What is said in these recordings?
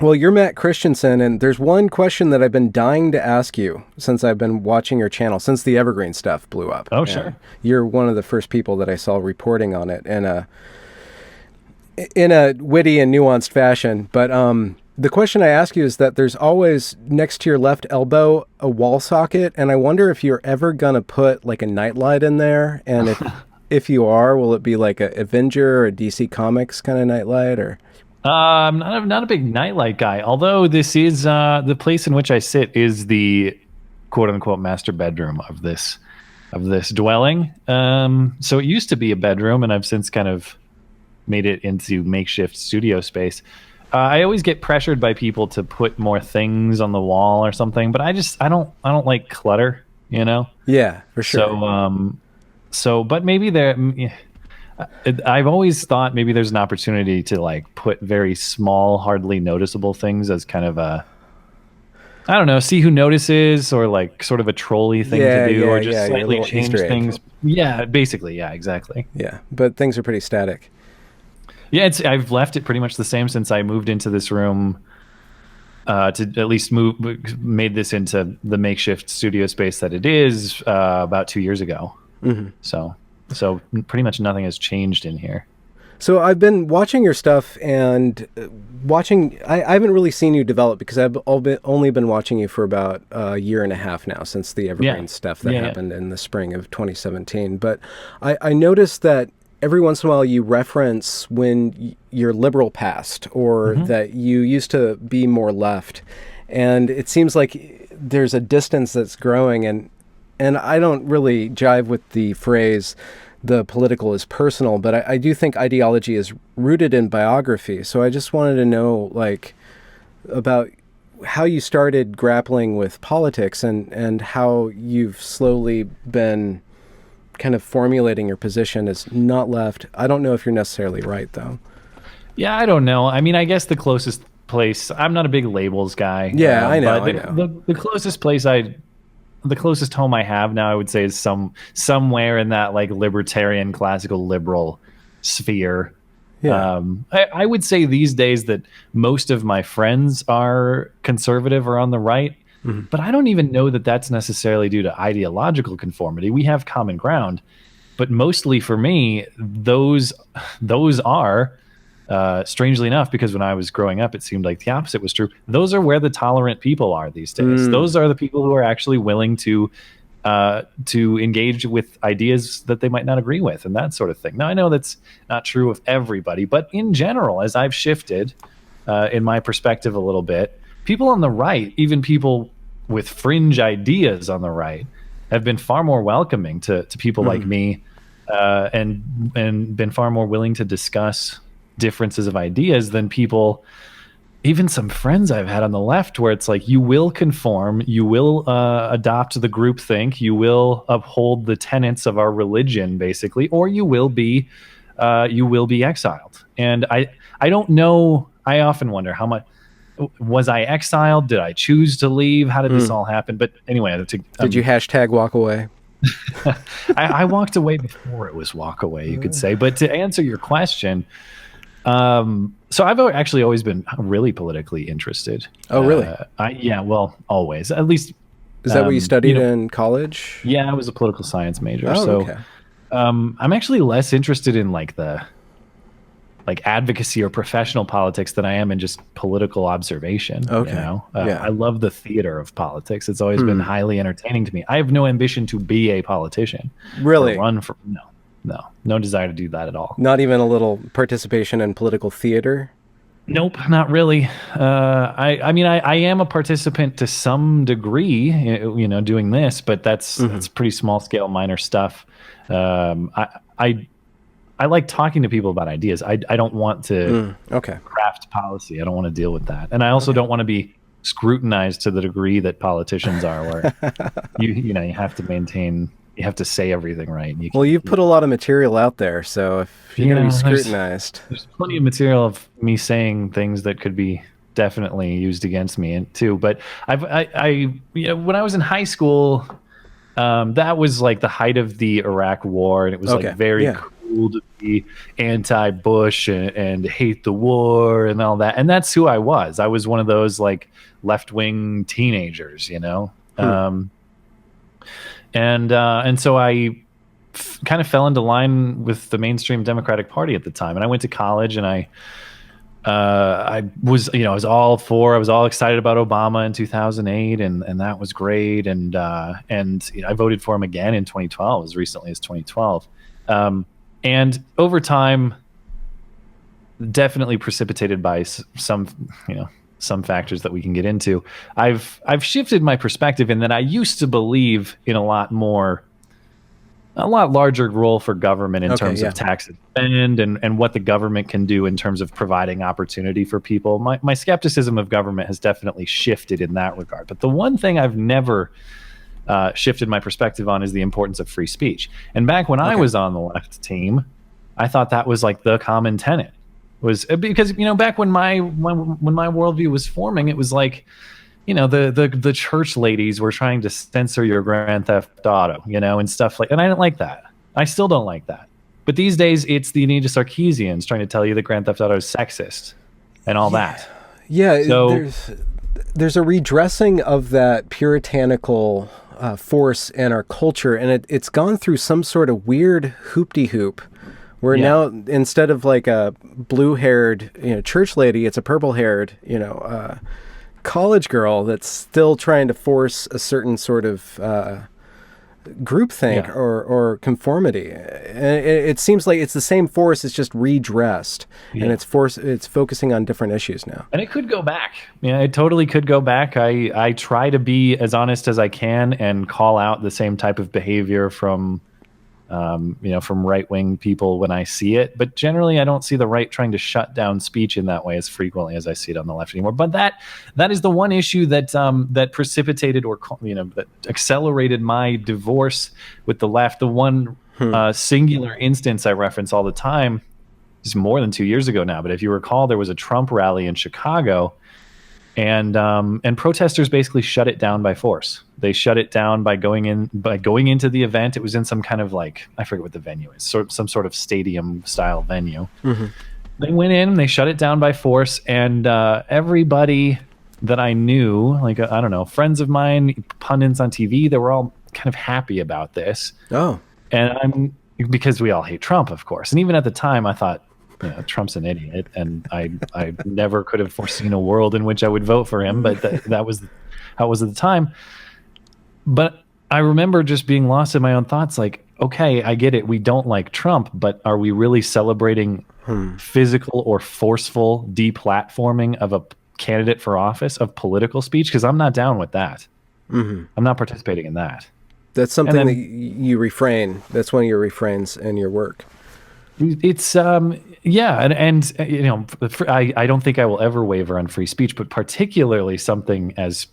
Well, you're Matt Christiansen, and there's one question that I've been dying to ask you since I've been watching your channel, since the Evergreen stuff blew up. Oh, And sure. you're one of the first people that I saw reporting on it in a witty and nuanced fashion. But the question I ask you is that there's always next to your left elbow a wall socket, and I wonder if you're ever gonna put like a nightlight in there, and if you are, will it be like a Avenger or a DC Comics kind of nightlight, or? I'm not a big nightlight guy, although this is the place in which I sit is the quote unquote master bedroom of this dwelling. So it used to be a bedroom, and I've since kind of made it into makeshift studio space. I always get pressured by people to put more things on the wall or something, but I don't like clutter, you know? Yeah, for sure. But maybe I've always thought maybe there's an opportunity to like put very small, hardly noticeable things as kind of I don't know, see who notices, or like sort of a trolley thing to do, or just your slightly little change Easter egg. things. Yeah, basically, yeah, exactly. Yeah, but things are pretty static. Yeah, I've left it pretty much the same since I moved into this room. To at least made this into the makeshift studio space that it is about 2 years ago. Mm-hmm. So pretty much nothing has changed in here. So I've been watching your stuff and I haven't really seen you develop because I've only been watching you for about a year and a half now since the Evergreen stuff that happened in the spring of 2017. But I noticed that every once in a while you reference when your liberal past, or that you used to be more left. And it seems like there's a distance that's growing, and I don't really jive with the phrase the political is personal, but I do think ideology is rooted in biography. So I just wanted to know, like, about how you started grappling with politics and how you've slowly been kind of formulating your position as not left. I don't know if you're necessarily right, though. Yeah, I don't know. I mean, I guess the closest place, I'm not a big labels guy. Yeah, I know. But the closest place the closest home I have now, I would say, is somewhere in that like libertarian, classical liberal sphere. Yeah. I would say these days that most of my friends are conservative or on the right, but I don't even know that that's necessarily due to ideological conformity. We have common ground, but mostly for me, those are. Strangely enough, because when I was growing up, it seemed like the opposite was true. Those are where the tolerant people are these days. Those are the people who are actually willing to engage with ideas that they might not agree with and that sort of thing. Now, I know that's not true of everybody, but in general, as I've shifted in my perspective a little bit, people on the right, even people with fringe ideas on the right, have been far more welcoming to people like me, and been far more willing to discuss differences of ideas than people, even some friends I've had on the left, where it's like, you will conform, you will adopt the groupthink, you will uphold the tenets of our religion, basically, or you will be exiled. And I don't know. I often wonder, how much was I exiled? Did I choose to leave? How did this all happen? But anyway, did you hashtag walk away? I walked away before it was walk away, you could say. But to answer your question, so I've actually always been really politically interested. Oh, really? Yeah, well, always. At least. Is that what you studied in college? Yeah, I was a political science major. Oh, so okay. I'm actually less interested in like advocacy or professional politics than I am in just political observation. Okay. You know? I love the theater of politics. It's always been highly entertaining to me. I have no ambition to be a politician. Really? Or run for no desire to do that at all. Not even a little participation in political theater? Nope, not really. I mean, I am a participant to some degree, you know, doing this, but that's pretty small scale, minor stuff. I like talking to people about ideas. I don't want to craft policy. I don't want to deal with that. And I also don't want to be scrutinized to the degree that politicians are, where you have to maintain, you have to say everything right. Well, you've put a lot of material out there, so if you're going to be scrutinized. There's plenty of material of me saying things that could be definitely used against me too. But I when I was in high school, that was like the height of the Iraq War, and it was like very cool to be anti-Bush and hate the war and all that. And that's who I was. I was one of those like left-wing teenagers, you know? And so I kind of fell into line with the mainstream Democratic Party at the time. And I went to college, and I was all excited about Obama in 2008, and that was great. And I voted for him again in 2012, as recently as 2012. And over time, definitely precipitated by some factors that we can get into, I've shifted my perspective in that I used to believe in a lot larger role for government in terms of tax and spend and what the government can do in terms of providing opportunity for people. My skepticism of government has definitely shifted in that regard. But the one thing I've never shifted my perspective on is the importance of free speech. And back when I was on the left team, I thought that was like the common tenet. Was because back when my worldview was forming, it was like, the church ladies were trying to censor your Grand Theft Auto, and stuff like, and I didn't like that. I still don't like that. But these days, it's the Anita Sarkeesians trying to tell you that Grand Theft Auto is sexist and all that. Yeah, so there's a redressing of that puritanical force in our culture, and it's gone through some sort of weird hoop-de-hoop. Where now, instead of like a blue-haired, church lady, it's a purple-haired, college girl that's still trying to force a certain sort of groupthink or conformity. And it seems like it's the same force, it's just redressed, and it's focusing on different issues now. And it could go back. Yeah, it totally could go back. I try to be as honest as I can and call out the same type of behavior from right-wing people when I see it. But generally, I don't see the right trying to shut down speech in that way as frequently as I see it on the left anymore. But that is the one issue that precipitated or that accelerated my divorce with the left. The one singular instance I reference all the time is more than 2 years ago now. But if you recall, there was a Trump rally in Chicago, and protesters basically shut it down by force. They shut it down by going into the event. It was in some kind of like, I forget what the venue is, some sort of stadium style venue. Mm-hmm. They went in, they shut it down by force, and everybody that I knew, like I don't know, friends of mine, pundits on TV, they were all kind of happy about this. Oh, and because we all hate Trump, of course. And even at the time, I thought, Trump's an idiot, and I never could have foreseen a world in which I would vote for him, but that was how it was at the time. But I remember just being lost in my own thoughts, like, okay, I get it, we don't like Trump, but are we really celebrating physical or forceful deplatforming of a candidate for office, of political speech? Because I'm not down with that. Mm-hmm. I'm not participating in that. That's something that you refrain. That's one of your refrains in your work. It's I don't think I will ever waver on free speech, but particularly something as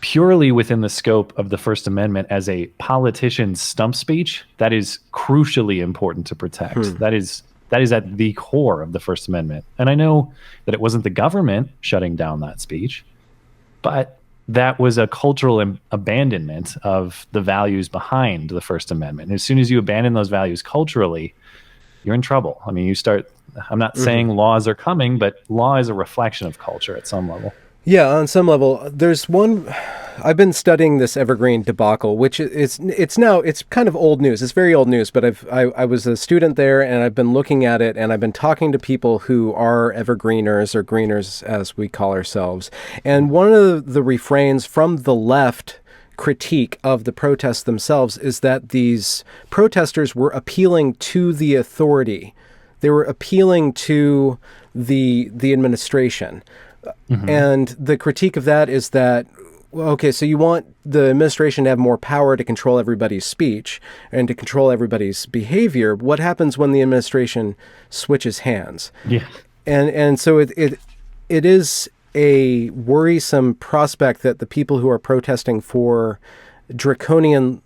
purely within the scope of the First Amendment as a politician's stump speech, that is crucially important to protect. That is at the core of the First Amendment. And I know that it wasn't the government shutting down that speech, but that was a cultural abandonment of the values behind the First Amendment. And as soon as you abandon those values culturally, you're in trouble. I mean, I'm not saying laws are coming, but law is a reflection of culture at some level. Yeah, on some level. There's one, I've been studying this Evergreen debacle, which it's kind of old news. It's very old news, but I was a student there, and I've been looking at it, and I've been talking to people who are Evergreeners, or Greeners as we call ourselves. And one of the refrains from the left critique of the protests themselves is that these protesters were appealing to the authority. They were appealing to the administration. Mm-hmm. And the critique of that is that, well, okay, so you want the administration to have more power to control everybody's speech and to control everybody's behavior. What happens when the administration switches hands? Yeah. And so it is a worrisome prospect that the people who are protesting for draconian,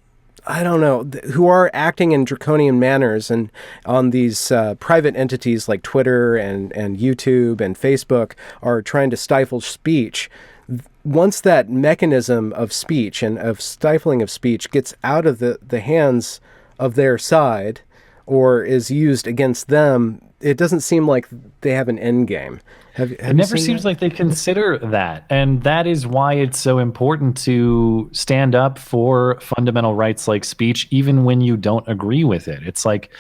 I don't know, who are acting in draconian manners and on these private entities like Twitter and YouTube and Facebook are trying to stifle speech. Once that mechanism of speech and of stifling of speech gets out of the hands of their side or is used against them, it doesn't seem like they have an end game. It never seems like they consider that. And that is why it's so important to stand up for fundamental rights like speech, even when you don't agree with it. It's like,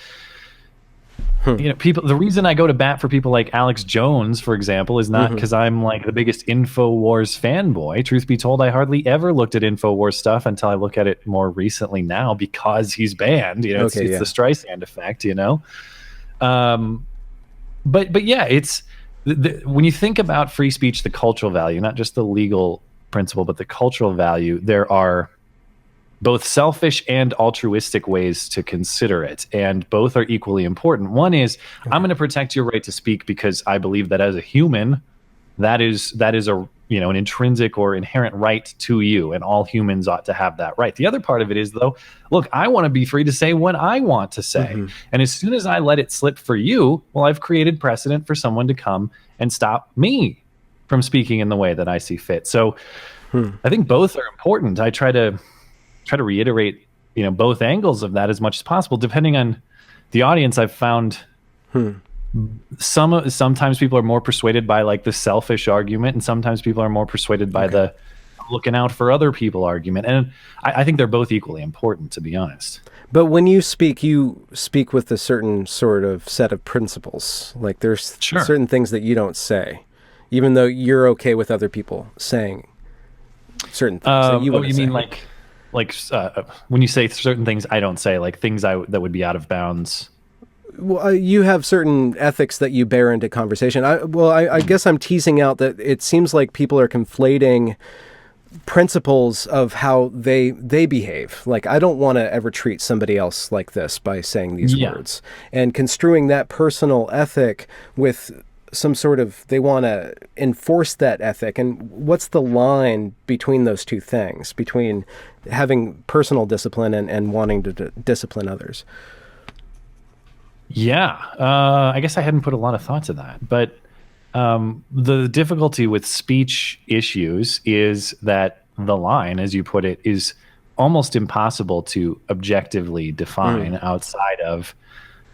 people, the reason I go to bat for people like Alex Jones, for example, is not because I'm like the biggest InfoWars fanboy. Truth be told, I hardly ever looked at InfoWars stuff until I look at it more recently now because he's banned. It's the Streisand effect, But yeah, it's when you think about free speech, the cultural value, not just the legal principle, but the cultural value, there are both selfish and altruistic ways to consider it, and both are equally important. One is, I'm going to protect your right to speak because I believe that as a human, that is a an intrinsic or inherent right to you, and all humans ought to have that right. The other part of it is, though, look, I want to be free to say what I want to say, and as soon as I let it slip for you, well, I've created precedent for someone to come and stop me from speaking in the way that I see fit. So I think both are important. I try to reiterate, both angles of that as much as possible, depending on the audience. I've found sometimes people are more persuaded by like the selfish argument, and sometimes people are more persuaded by the looking out for other people argument. And I think they're both equally important, to be honest. But when you speak with a certain sort of set of principles. Like there's certain things that you don't say, even though you're okay with other people saying certain things that you wouldn't say. Mean like when you say certain things I don't say, like things that would be out of bounds? Well, you have certain ethics that you bear into conversation. I guess I'm teasing out that it seems like people are conflating principles of how they behave. Like, I don't want to ever treat somebody else like this by saying these words, and construing that personal ethic with some sort of, they want to enforce that ethic. And what's the line between those two things, between having personal discipline and wanting to discipline others? Yeah, I guess I hadn't put a lot of thought to that, but the difficulty with speech issues is that the line, as you put it, is almost impossible to objectively define outside of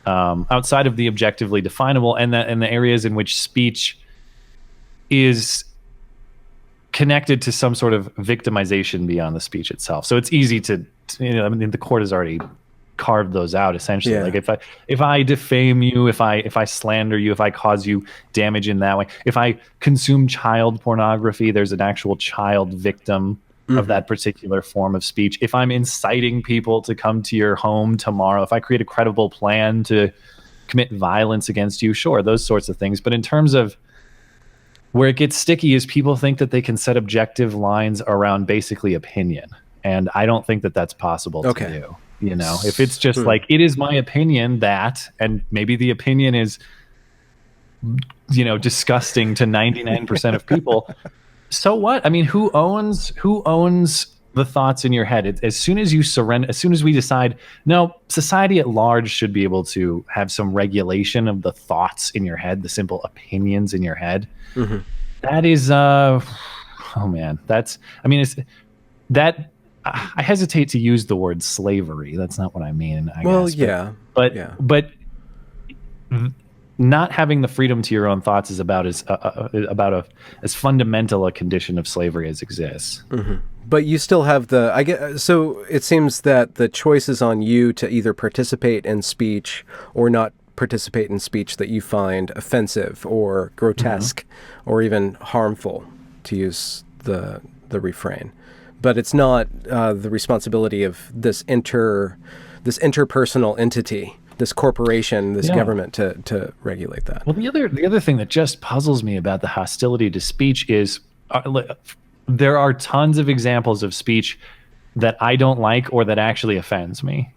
the objectively definable, and the areas in which speech is connected to some sort of victimization beyond the speech itself. So it's easy to the court has already carved those out essentially. Like if I defame you, if I slander you, if I cause you damage in that way, if I consume child pornography, there's an actual child victim of that particular form of speech. If I'm inciting people to come to your home tomorrow, if I create a credible plan to commit violence against you, sure, those sorts of things. But in terms of where it gets sticky is people think that they can set objective lines around basically opinion. And I don't think that that's possible to do. If it's just like, it is my opinion that, and maybe the opinion is, disgusting to 99% of people. So what? I mean, who owns the thoughts in your head? As soon as you surrender, as soon as we decide, no, society at large should be able to have some regulation of the thoughts in your head, the simple opinions in your head. That is, I hesitate to use the word slavery. That's not what I mean. But not having the freedom to your own thoughts is about as fundamental a condition of slavery as exists. But you still have so it seems that the choice is on you to either participate in speech or not participate in speech that you find offensive or grotesque or even harmful, to use the refrain. But it's not the responsibility of this interpersonal entity, this corporation, this government to regulate that. Well, the other thing that just puzzles me about the hostility to speech is there are tons of examples of speech that I don't like or that actually offends me.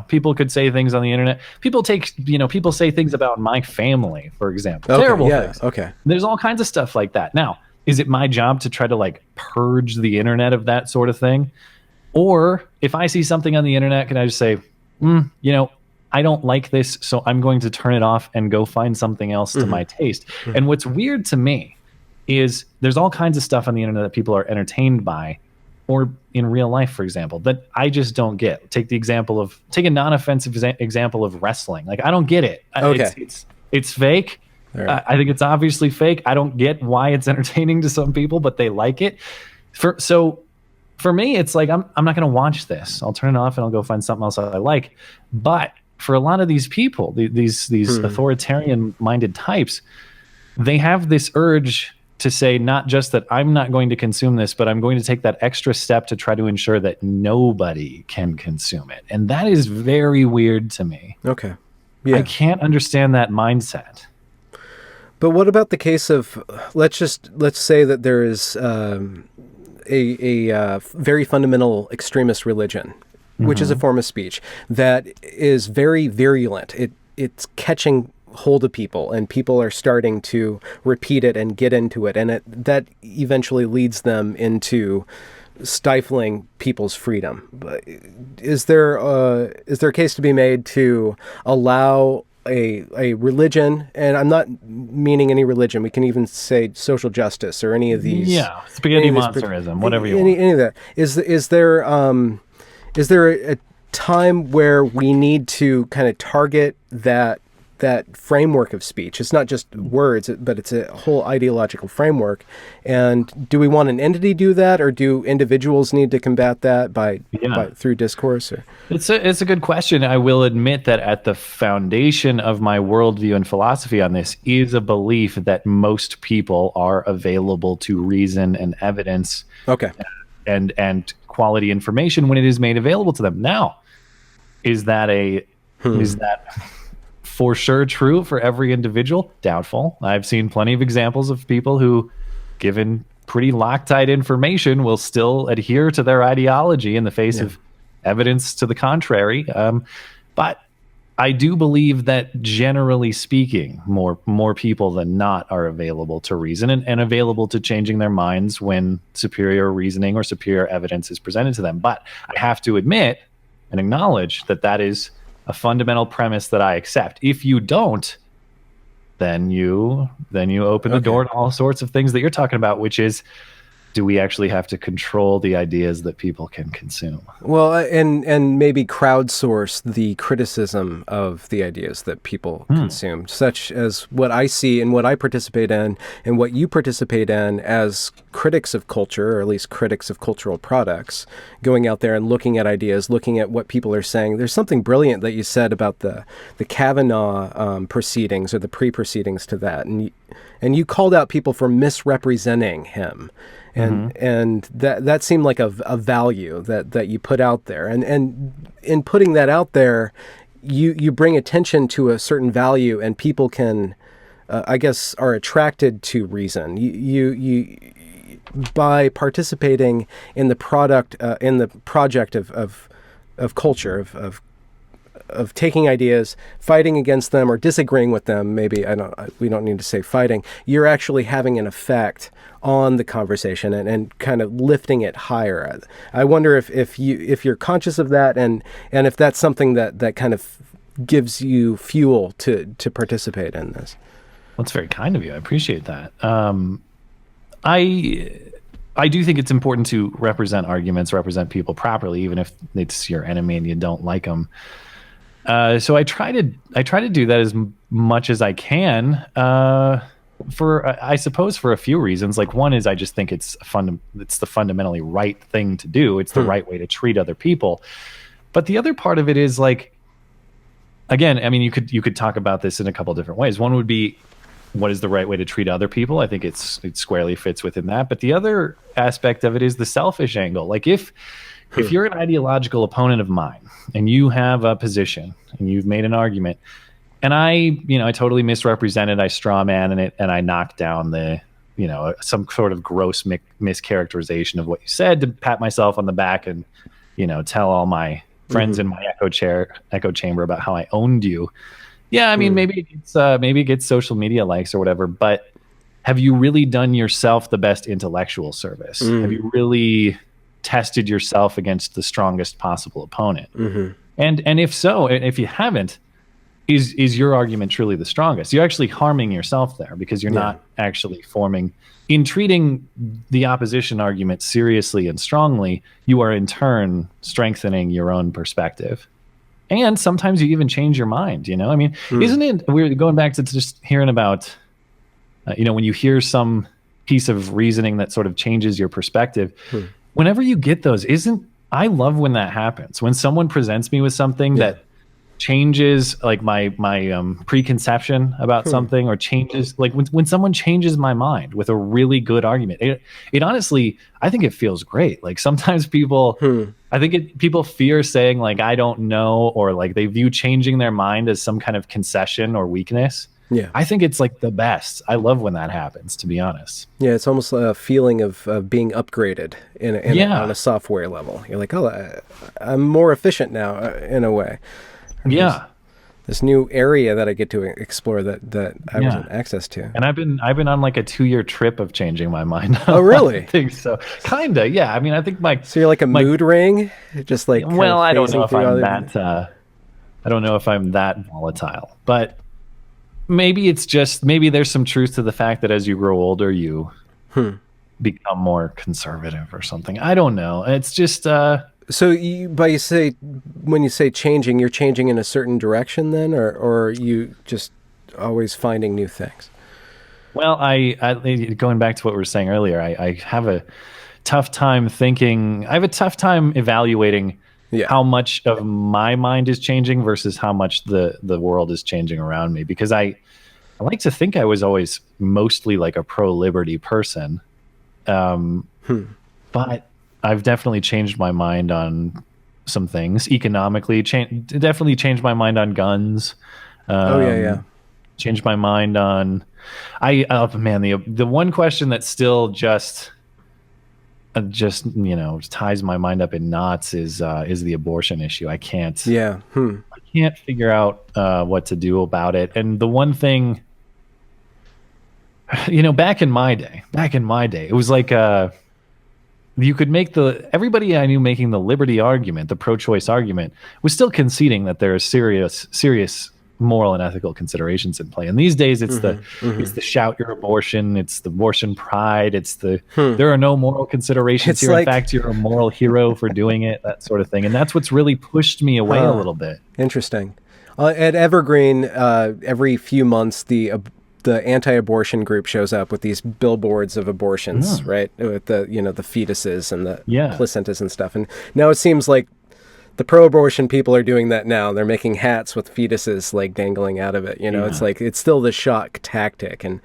People could say things on the internet. People say things about my family, for example. Terrible things. There's all kinds of stuff like that. Now, is it my job to try to purge the internet of that sort of thing? Or if I see something on the internet, can I just say, I don't like this, so I'm going to turn it off and go find something else to my taste. And what's weird to me is there's all kinds of stuff on the internet that people are entertained by or in real life, for example, that I just don't get. Take a non-offensive example of wrestling. Like, I don't get it. Okay. It's fake. Right. I think it's obviously fake. I don't get why it's entertaining to some people, but they like it. So for me, it's like, I'm not going to watch this. I'll turn it off and I'll go find something else I like. But for a lot of these people, these authoritarian-minded types, they have this urge to say not just that I'm not going to consume this, but I'm going to take that extra step to try to ensure that nobody can consume it. And that is very weird to me. Okay. Yeah. I can't understand that mindset. But what about the case of, let's say that there is a very fundamental extremist religion, which is a form of speech that is very virulent. It's catching hold of people, and people are starting to repeat it and get into it, and that eventually leads them into stifling people's freedom. But is there a case to be made to allow a religion, and I'm not meaning any religion, we can even say social justice or any of these, spaghetti monsterism, whatever you want. Any of that. Is there a time where we need to kind of target that framework of speech? It's not just words, but it's a whole ideological framework. And do we want an entity do that, or do individuals need to combat that by through discourse? Or? It's a good question. I will admit that at the foundation of my worldview and philosophy on this is a belief that most people are available to reason and evidence. Okay. And quality information when it is made available to them. Now, is that for sure true for every individual? Doubtful. I've seen plenty of examples of people who, given pretty Loctite information, will still adhere to their ideology in the face of evidence to the contrary. But I do believe that, generally speaking, more people than not are available to reason and available to changing their minds when superior reasoning or superior evidence is presented to them. But I have to admit and acknowledge that is a fundamental premise that I accept. If you don't, then you open the door to all sorts of things that you're talking about, which is, do we actually have to control the ideas that people can consume? Well, and maybe crowdsource the criticism of the ideas that people consume, such as what I see and what I participate in and what you participate in as critics of culture, or at least critics of cultural products, going out there and looking at ideas, looking at what people are saying. There's something brilliant that you said about the Kavanaugh proceedings, or the pre-proceedings to that, and you called out people for misrepresenting him. And that seemed like a value that you put out there. And in putting that out there, you bring attention to a certain value, and people can, I guess, are attracted to reason. You by participating in the project of culture, of taking ideas, fighting against them, or disagreeing with them. Maybe we don't need to say fighting. You're actually having an effect on the conversation and kind of lifting it higher. I wonder if you're conscious of that, and if that's something that kind of gives you fuel to participate in this. Well, it's very kind of you. I appreciate that. I do think it's important to represent arguments, represent people properly, even if it's your enemy and you don't like them. So I try to do that as much as I can. I suppose for a few reasons. Like, one is I just think it's the fundamentally right thing to do. It's the right way to treat other people. But the other part of it is, like, again, I mean, you could talk about this in a couple of different ways. One would be, what is the right way to treat other people? I think it squarely fits within that. But the other aspect of it is the selfish angle. Like, if you're an ideological opponent of mine and you have a position and you've made an argument, and I totally misrepresented, I straw man it, and I knocked down some sort of gross mischaracterization of what you said to pat myself on the back and, tell all my friends in my echo chamber about how I owned you. Yeah, I mean, maybe it gets social media likes or whatever, but have you really done yourself the best intellectual service? Have you really tested yourself against the strongest possible opponent? And if so, if you haven't, is your argument truly the strongest? You're actually harming yourself there, because you're not actually forming. In treating the opposition argument seriously and strongly, you are in turn strengthening your own perspective. And sometimes you even change your mind, I mean, isn't it weird, going back to just hearing about, when you hear some piece of reasoning that sort of changes your perspective, whenever you get those, I love when that happens. When someone presents me with something that changes like my preconception about something, or changes, like when someone changes my mind with a really good argument, it honestly, I think it feels great. Like sometimes people, I think people fear saying like, I don't know, or like they view changing their mind as some kind of concession or weakness. Yeah, I think it's like the best. I love when that happens, to be honest. Yeah, it's almost a feeling of being upgraded on a software level. You're like, oh, I'm more efficient now in a way. This new area that I get to explore that I wasn't access to. And I've been on like a 2-year trip of changing my mind. Oh, really? I think so. Kinda, yeah. I mean, I think so you're like a mood ring, just like. Well, I don't know if I'm that. I don't know if I'm that volatile, but maybe there's some truth to the fact that as you grow older, you become more conservative or something. I don't know. It's just. So when you say changing, you're changing in a certain direction then, or are you just always finding new things? Well, I going back to what we were saying earlier, I have a tough time evaluating how much of my mind is changing versus how much the world is changing around me, because I like to think I was always mostly like a pro-liberty person. But I've definitely changed my mind on some things economically. Definitely changed my mind on guns. Changed my mind on. The one question that still just ties my mind up in knots is the abortion issue. I can't. I can't figure out what to do about it. And the one thing, back in my day, it was like you could make everybody I knew making the liberty argument, the pro-choice argument, was still conceding that there are serious moral and ethical considerations in play. And these days, it's it's the shout your abortion, it's the abortion pride, it's the there are no moral considerations here. In fact, you're a moral hero for doing it, that sort of thing. And that's what's really pushed me away a little bit. Interesting. At Evergreen, every few months, the anti-abortion group shows up with these billboards of abortions, right? With the the fetuses and the placentas and stuff. And now it seems like the pro-abortion people are doing that now. They're making hats with fetuses like dangling out of it. It's like it's still the shock tactic, and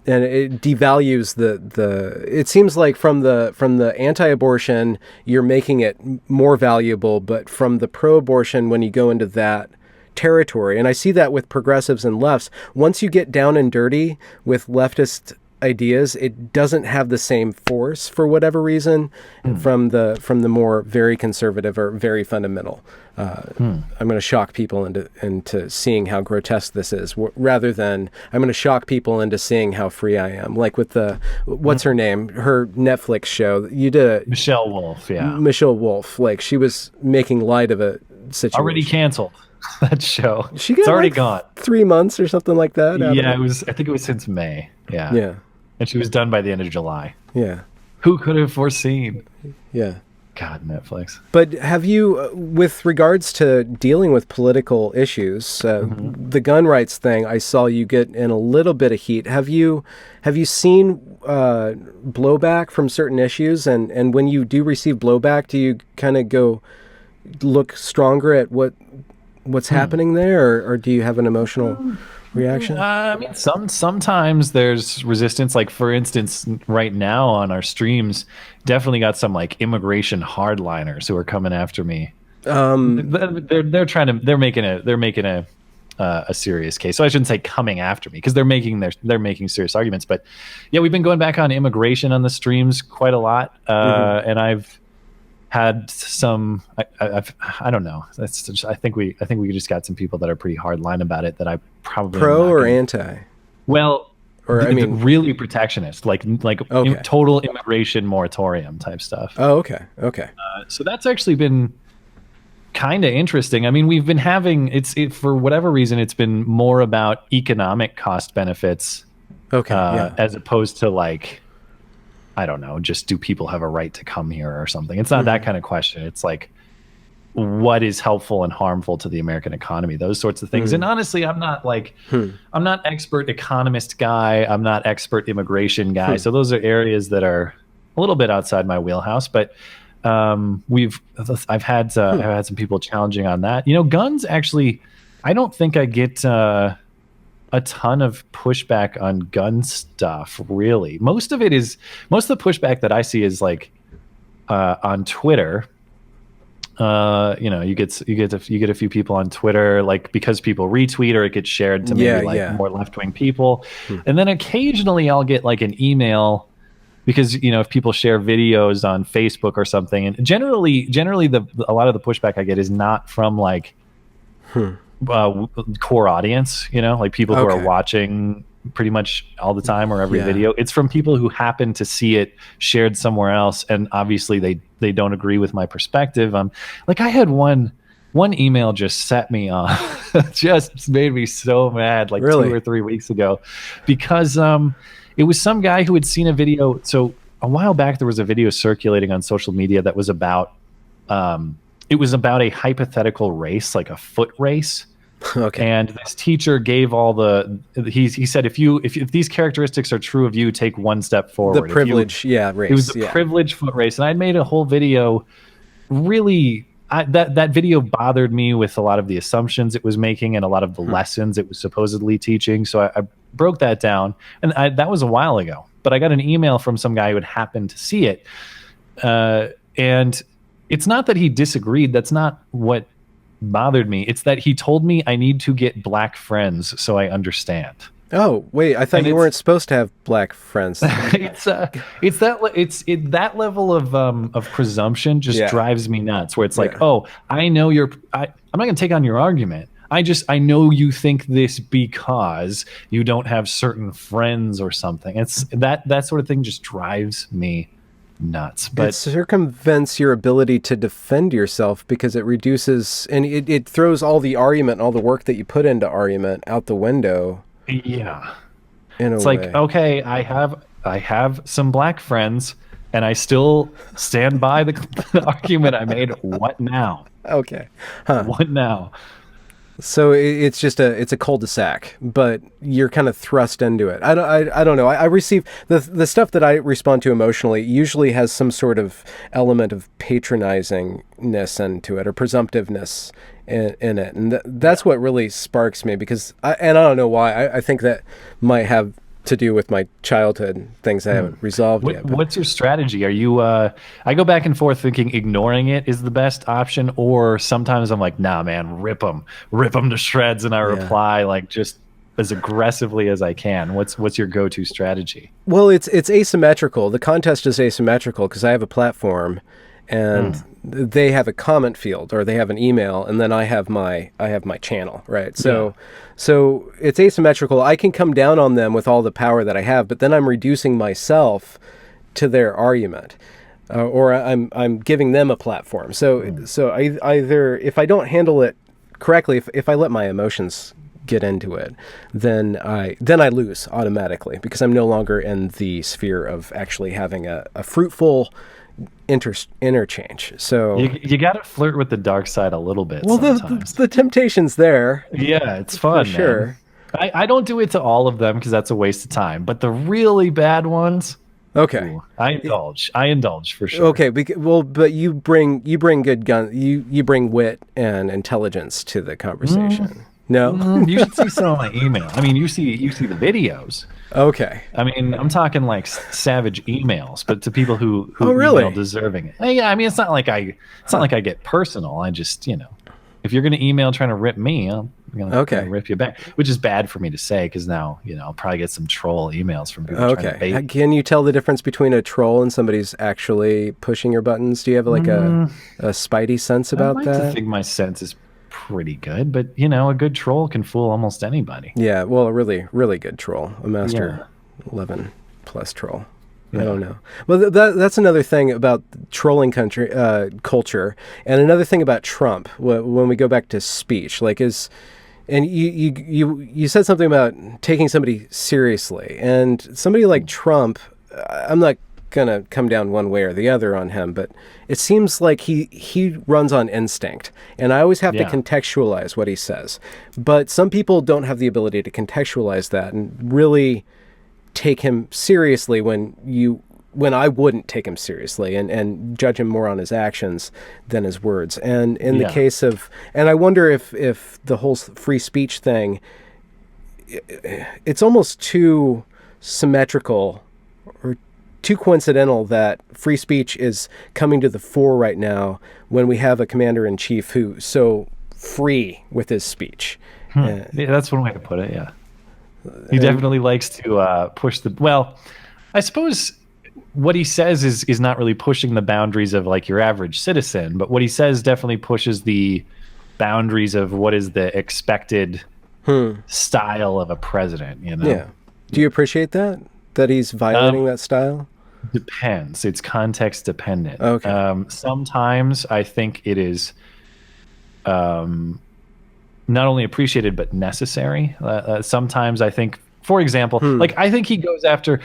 it devalues the. It seems like from the anti-abortion, you're making it more valuable, but from the pro-abortion, when you go into that territory, and I see that with progressives and lefts, once you get down and dirty with leftist ideas, it doesn't have the same force for whatever reason from the more very conservative or very fundamental. I'm going to shock people into seeing how grotesque this is, rather than I'm going to shock people into seeing how free I am. Like with what's her name? Her Netflix show. You did Michelle Wolf, Michelle Wolf. Like she was making light of a situation. Already canceled. That show. It's already gone. 3 months or something like that. I think it was since May. Yeah. And she was done by the end of July. Yeah. Who could have foreseen? Yeah. God, Netflix. But have you, with regards to dealing with political issues, the gun rights thing, I saw you get in a little bit of heat. Have you seen blowback from certain issues? And when you do receive blowback, do you kind of go look stronger at what's happening there, or do you have an emotional reaction? I mean, sometimes there's resistance. Like for instance, right now on our streams, definitely got some like immigration hardliners who are coming after me. They're making a serious case. So I shouldn't say coming after me, because they're making serious arguments. But yeah, we've been going back on immigration on the streams quite a lot, and I've had some. I don't know. That's just, I think we just got some people that are pretty hard line about it. That I probably pro or anti. Well, or I mean, really protectionist, like total immigration moratorium type stuff. Oh, okay. So that's actually been kind of interesting. I mean, we've been having for whatever reason, it's been more about economic cost benefits, as opposed to like, I don't know, just do people have a right to come here or something? It's not that kind of question. It's like, what is helpful and harmful to the American economy? Those sorts of things. And honestly, I'm not like, I'm not expert economist guy. I'm not expert immigration guy. So those are areas that are a little bit outside my wheelhouse. But I've had some people challenging on that. You know, guns actually, I don't think I get a ton of pushback on gun stuff, really. Most of the pushback that I see is like on Twitter. You know, you get a few people on Twitter, like because people retweet or it gets shared to maybe more left-wing people. And then occasionally I'll get like an email because, you know, if people share videos on Facebook or something, and generally a lot of the pushback I get is not from like core audience, you know, like people who are watching pretty much all the time or every video. It's from people who happen to see it shared somewhere else, and obviously they don't agree with my perspective. Like I had one email just set me off, just made me so mad, like 2 or 3 weeks ago, because it was some guy who had seen a video. So a while back there was a video circulating on social media that was about it was about a hypothetical race, like a foot race. And this teacher gave he said, if these characteristics are true of you, take one step forward. The privilege, race. It was the privilege foot race. And I'd made a whole video. Really, that video bothered me with a lot of the assumptions it was making and a lot of the lessons it was supposedly teaching. So I broke that down. And that was a while ago. But I got an email from some guy who had happened to see it. And it's not that he disagreed. That's not what bothered me. It's that he told me I need to get black friends so I understand. Oh, wait, I thought you weren't supposed to have black friends. It's that level of presumption just drives me nuts, where it's like, oh, I know I'm not going to take on your argument. I know you think this because you don't have certain friends or something. It's that sort of thing just drives me nuts. But it circumvents your ability to defend yourself because it reduces, and it throws all the argument and all the work that you put into argument out the window. Yeah. It's like, okay, I have some black friends and I still stand by the argument I made. What now? Okay. What now? So it's just it's a cul-de-sac, but you're kind of thrust into it. I don't know. I receive the stuff that I respond to emotionally usually has some sort of element of patronizingness into it or presumptiveness in it, and that's what really sparks me, because I don't know why. I think that might have to do with my childhood, things I haven't resolved yet. What's your strategy? Are you I go back and forth thinking ignoring it is the best option, or sometimes I'm like, nah man, rip them to shreds, and I reply like just as aggressively as I can. What's your go-to strategy? Well, it's asymmetrical. The contest is asymmetrical because I have a platform and they have a comment field, or they have an email, and then I have my channel, right? So it's asymmetrical. I can come down on them with all the power that I have, but then I'm reducing myself to their argument, or I'm giving them a platform. So I either, if I don't handle it correctly, if I let my emotions get into it, then I lose automatically, because I'm no longer in the sphere of actually having a fruitful interchange. So you got to flirt with the dark side a little bit. Well, sometimes. the temptation's there. Yeah, it's fun, for sure. I don't do it to all of them because that's a waste of time. But the really bad ones, okay, I indulge for sure. Okay, but you bring good gun. You bring wit and intelligence to the conversation. No, you should see some of my email. I mean, you see the videos. Okay. I mean, I'm talking like savage emails, but to people who really email deserving it. Yeah, I mean, it's not like I get personal. I just, if you're going to email trying to rip me, I'm going to rip you back, which is bad for me to say, because now, I'll probably get some troll emails from people trying to bait. Can you tell the difference between a troll and somebody's actually pushing your buttons? Do you have like a spidey sense about that? I think my sense is pretty good, but a good troll can fool almost anybody. Yeah, well, a really, really good troll, a master 11 plus troll. I don't know. Well, that's another thing about trolling culture, and another thing about Trump. When we go back to speech, and you said something about taking somebody seriously, and somebody like Trump, I'm not gonna come down one way or the other on him, but it seems like he runs on instinct, and I always have to contextualize what he says. But some people don't have the ability to contextualize that and really take him seriously when I wouldn't take him seriously and judge him more on his actions than his words. And in the case of, and I wonder if the whole free speech thing, it's almost too symmetrical or too coincidental that free speech is coming to the fore right now when we have a commander-in-chief who's so free with his speech. Yeah, that's one way to put it, yeah. He definitely likes to push I suppose what he says is not really pushing the boundaries of like your average citizen, but what he says definitely pushes the boundaries of what is the expected style of a president, you know? Yeah. Do you appreciate that he's violating that style? Depends. It's context dependent. Okay. Sometimes I think it is not only appreciated but necessary. Sometimes I think, for example, I think he goes after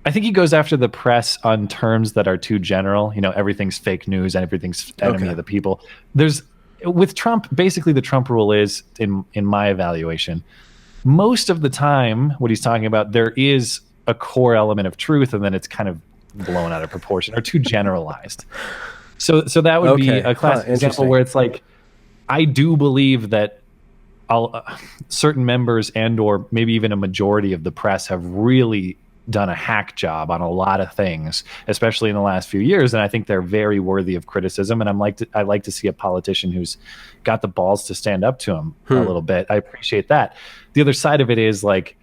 the press on terms that are too general. You know, everything's fake news and everything's enemy of the people. With Trump, basically the Trump rule is, in my evaluation, most of the time what he's talking about, there is a core element of truth, and then it's kind of blown out of proportion or too generalized. So that would be a classic example where it's like, I do believe that certain members and or maybe even a majority of the press have really done a hack job on a lot of things, especially in the last few years, and I think they're very worthy of criticism. And I like to see a politician who's got the balls to stand up to him a little bit. I appreciate that. The other side of it is like,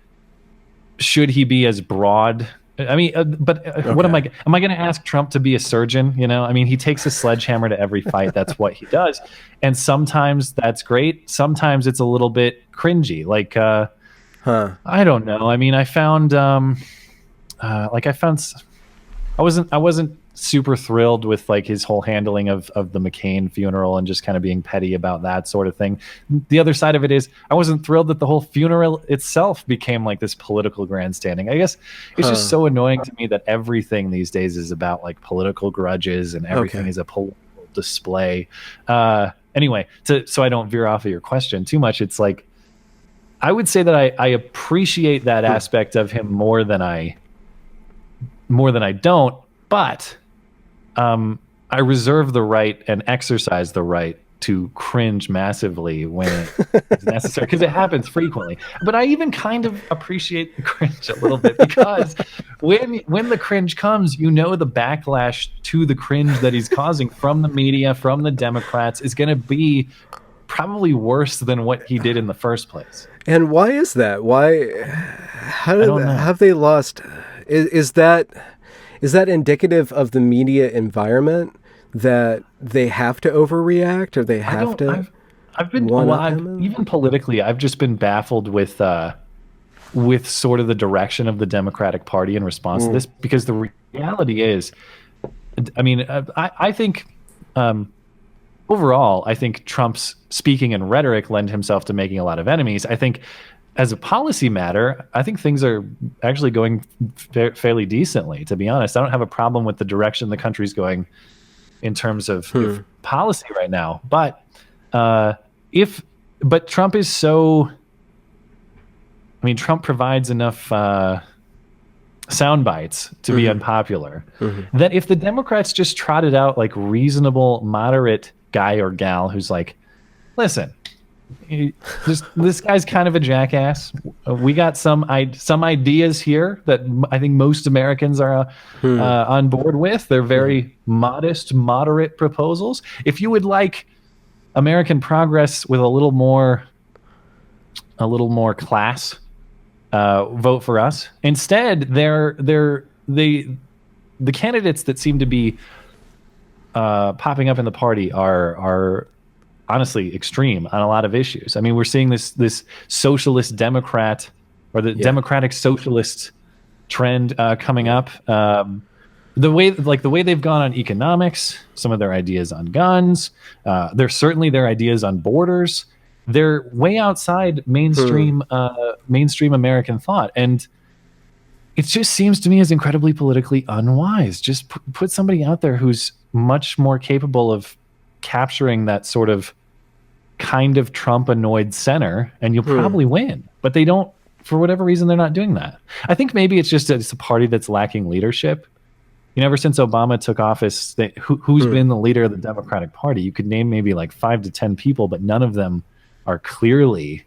should he be as broad? I mean, what am I going to ask Trump to be a surgeon? You know, I mean, he takes a sledgehammer to every fight. That's what he does. And sometimes that's great. Sometimes it's a little bit cringy. Like, I don't know. I mean, I wasn't super thrilled with like his whole handling of the McCain funeral and just kind of being petty about that sort of thing. The other side of it is I wasn't thrilled that the whole funeral itself became like this political grandstanding. I guess it's just so annoying to me that everything these days is about like political grudges and everything is a political display. Anyway, so I don't veer off of your question too much. It's like, I would say that I appreciate that aspect of him more than I don't, but I reserve the right and exercise the right to cringe massively when it's necessary, because it happens frequently. But I even kind of appreciate the cringe a little bit, because when the cringe comes, you know, the backlash to the cringe that he's causing from the media, from the Democrats, is going to be probably worse than what he did in the first place. And why is that? Have they lost? Is that indicative of the media environment, that they have to overreact, or they have to? I've been even politically, I've just been baffled with sort of the direction of the Democratic Party in response to this, because the reality is, I mean, I think. Overall, I think Trump's speaking and rhetoric lend himself to making a lot of enemies. I think as a policy matter, I think things are actually going fairly decently, to be honest. I don't have a problem with the direction the country's going in terms of policy right now. But Trump is so... I mean, Trump provides enough sound bites to be unpopular that if the Democrats just trotted out like reasonable, moderate guy or gal who's like, listen, this guy's kind of a jackass. We got some ideas here that I think most Americans are on board with. They're very modest, moderate proposals. If you would like American progress with a little more class, vote for us. Instead, the candidates that seem to be popping up in the party are honestly extreme on a lot of issues. I mean, we're seeing this socialist Democrat, or the Democratic Socialist trend coming up. The way they've gone on economics, some of their ideas on guns, there's certainly their ideas on borders. They're way outside mainstream American thought, and it just seems to me as incredibly politically unwise. Just put somebody out there who's much more capable of capturing that sort of kind of Trump-annoyed center, and you'll probably win. But they don't, for whatever reason, they're not doing that. I think maybe it's a party that's lacking leadership. Ever since Obama took office, who's been the leader of the Democratic Party? You could name maybe like 5 to 10 people, but none of them are clearly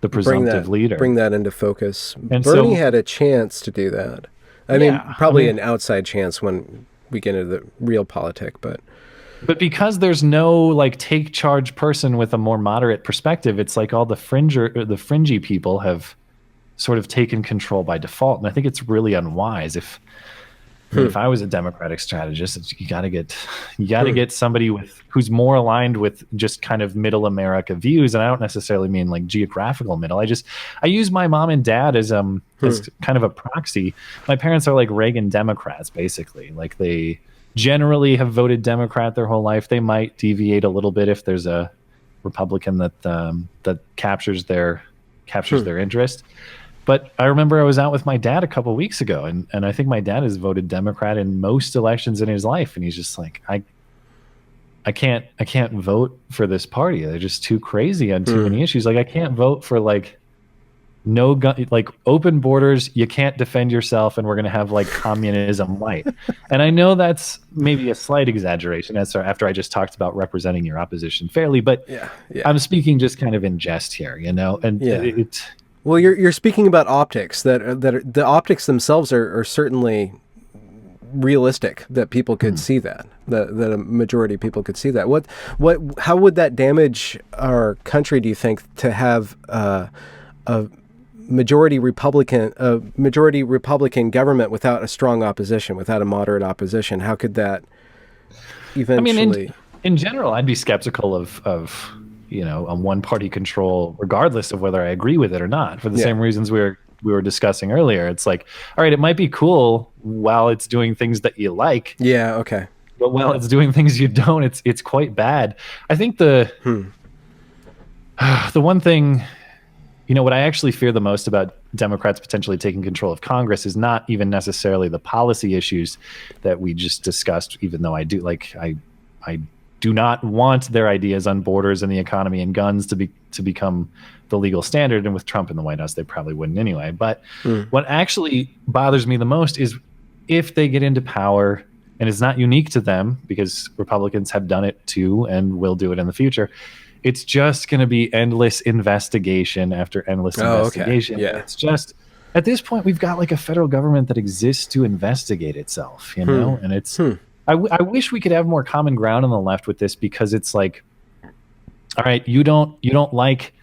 the presumptive leader. Bring that into focus. And Bernie had a chance to do that. I mean, probably an outside chance when we get into the real politic, but because there's no like take charge person with a more moderate perspective, it's like all the fringy people have sort of taken control by default, and I think it's really unwise. If I was a Democratic strategist, you got to get somebody who's more aligned with just kind of middle America views, and I don't necessarily mean like geographical middle. I use my mom and dad as kind of a proxy. My parents are like Reagan Democrats, basically. Like they generally have voted Democrat their whole life. They might deviate a little bit if there's a Republican that captures their interest. But I remember I was out with my dad a couple of weeks ago, and I think my dad has voted Democrat in most elections in his life, and he's just like, I can't vote for this party. They're just too crazy on too many issues. Like I can't vote for like no gun, like open borders. You can't defend yourself, and we're gonna have like communism light. And I know that's maybe a slight exaggeration. After I just talked about representing your opposition fairly, but I'm speaking just kind of in jest here, and Well, you're speaking about optics that the optics themselves are certainly realistic, that people could see that a majority of people could see that. How would that damage our country, do you think, to have a majority Republican government without a strong opposition, without a moderate opposition? How could that eventually? In general, I'd be skeptical of a one-party control, regardless of whether I agree with it or not, for the same reasons we were discussing earlier. It's like, all right, it might be cool while it's doing things that you like. Yeah, okay. But while it's doing things you don't, it's quite bad. I think the one thing, what I actually fear the most about Democrats potentially taking control of Congress is not even necessarily the policy issues that we just discussed, even though I do not want their ideas on borders and the economy and guns to become the legal standard. And with Trump in the White House, they probably wouldn't anyway. But what actually bothers me the most is if they get into power, and it's not unique to them because Republicans have done it too and will do it in the future, it's just going to be endless investigation after endless investigation. Okay. Yeah. It's just, at this point, we've got like a federal government that exists to investigate itself, and it's... I wish we could have more common ground on the left with this, because it's like, all right, you don't like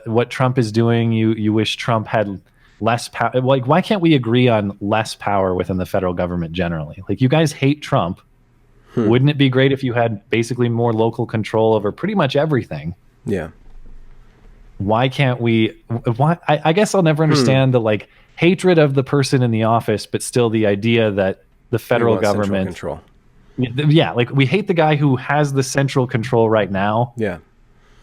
what Trump is doing. You wish Trump had less power. Like, why can't we agree on less power within the federal government generally? Like, you guys hate Trump. Wouldn't it be great if you had basically more local control over pretty much everything? Yeah. Why can't we? I guess I'll never understand the like hatred of the person in the office, but still the idea that the federal government control. Yeah, like we hate the guy who has the central control right now. Yeah.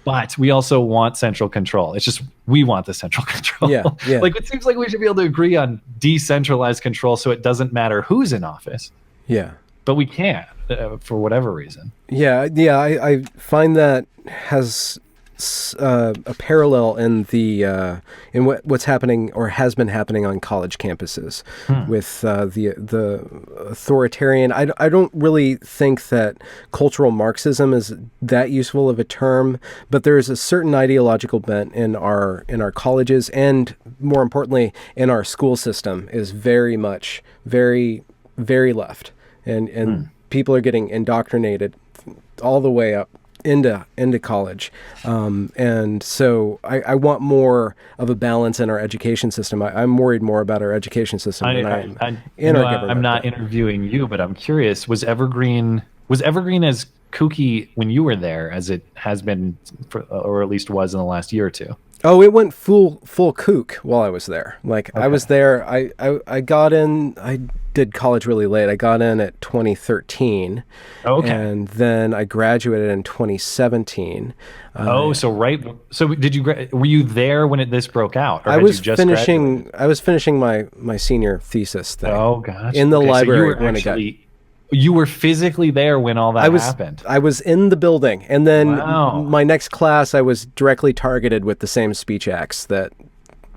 But we also want central control. It's just we want the central control. Yeah. Like it seems like we should be able to agree on decentralized control so it doesn't matter who's in office. Yeah. But we can't for whatever reason. Yeah. I find that has a parallel in what's happening or has been happening on college campuses with the authoritarian. I don't really think that cultural Marxism is that useful of a term, but there is a certain ideological bent in our colleges, and more importantly in our school system, is very much very left, and people are getting indoctrinated all the way up into college, and so I want more of a balance in our education system. I'm worried more about our education system than our government. I'm not interviewing you, but I'm curious. Was Evergreen as kooky when you were there as it has been, or at least was in the last year or two? Oh, it went full kook while I was there. Like Okay. I was there. I got in. I did college really late. I got in at 2013, Okay. and then I graduated in 2017. So did you were you there when this broke out, or I had was you just finishing. graduated? I was finishing my senior thesis thing. Oh, gotcha. In the Okay, library so when it got. you were physically there when all that happened. I was in the building, and then Wow. my next class, I was directly targeted with the same speech axe that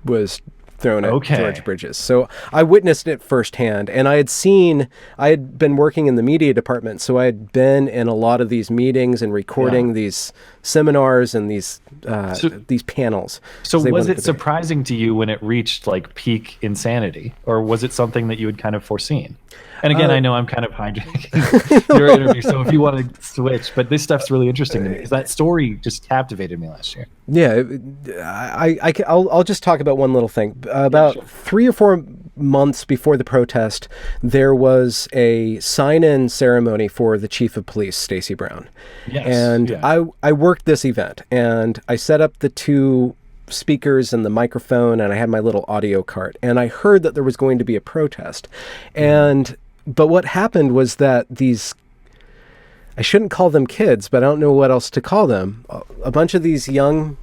was thrown at George Bridges. So I witnessed it firsthand, and I had been working in the media department, so I had been in a lot of these meetings and recording these seminars and these panels. So was it surprising to you when it reached like peak insanity, or was it something that you had kind of foreseen? And again, I know I'm kind of hijacking your interview, so if you want to switch, but this stuff's really interesting to me because that story just captivated me last year. Yeah, I'll just talk about one little thing. About 3 or 4 months before the protest, there was a sign-in ceremony for the chief of police, Stacey Brown. Yes, and I worked this event, and I set up the 2 speakers and the microphone, and I had my little audio cart, and I heard that there was going to be a protest. But what happened was that I shouldn't call them kids, but I don't know what else to call them. A bunch of these young...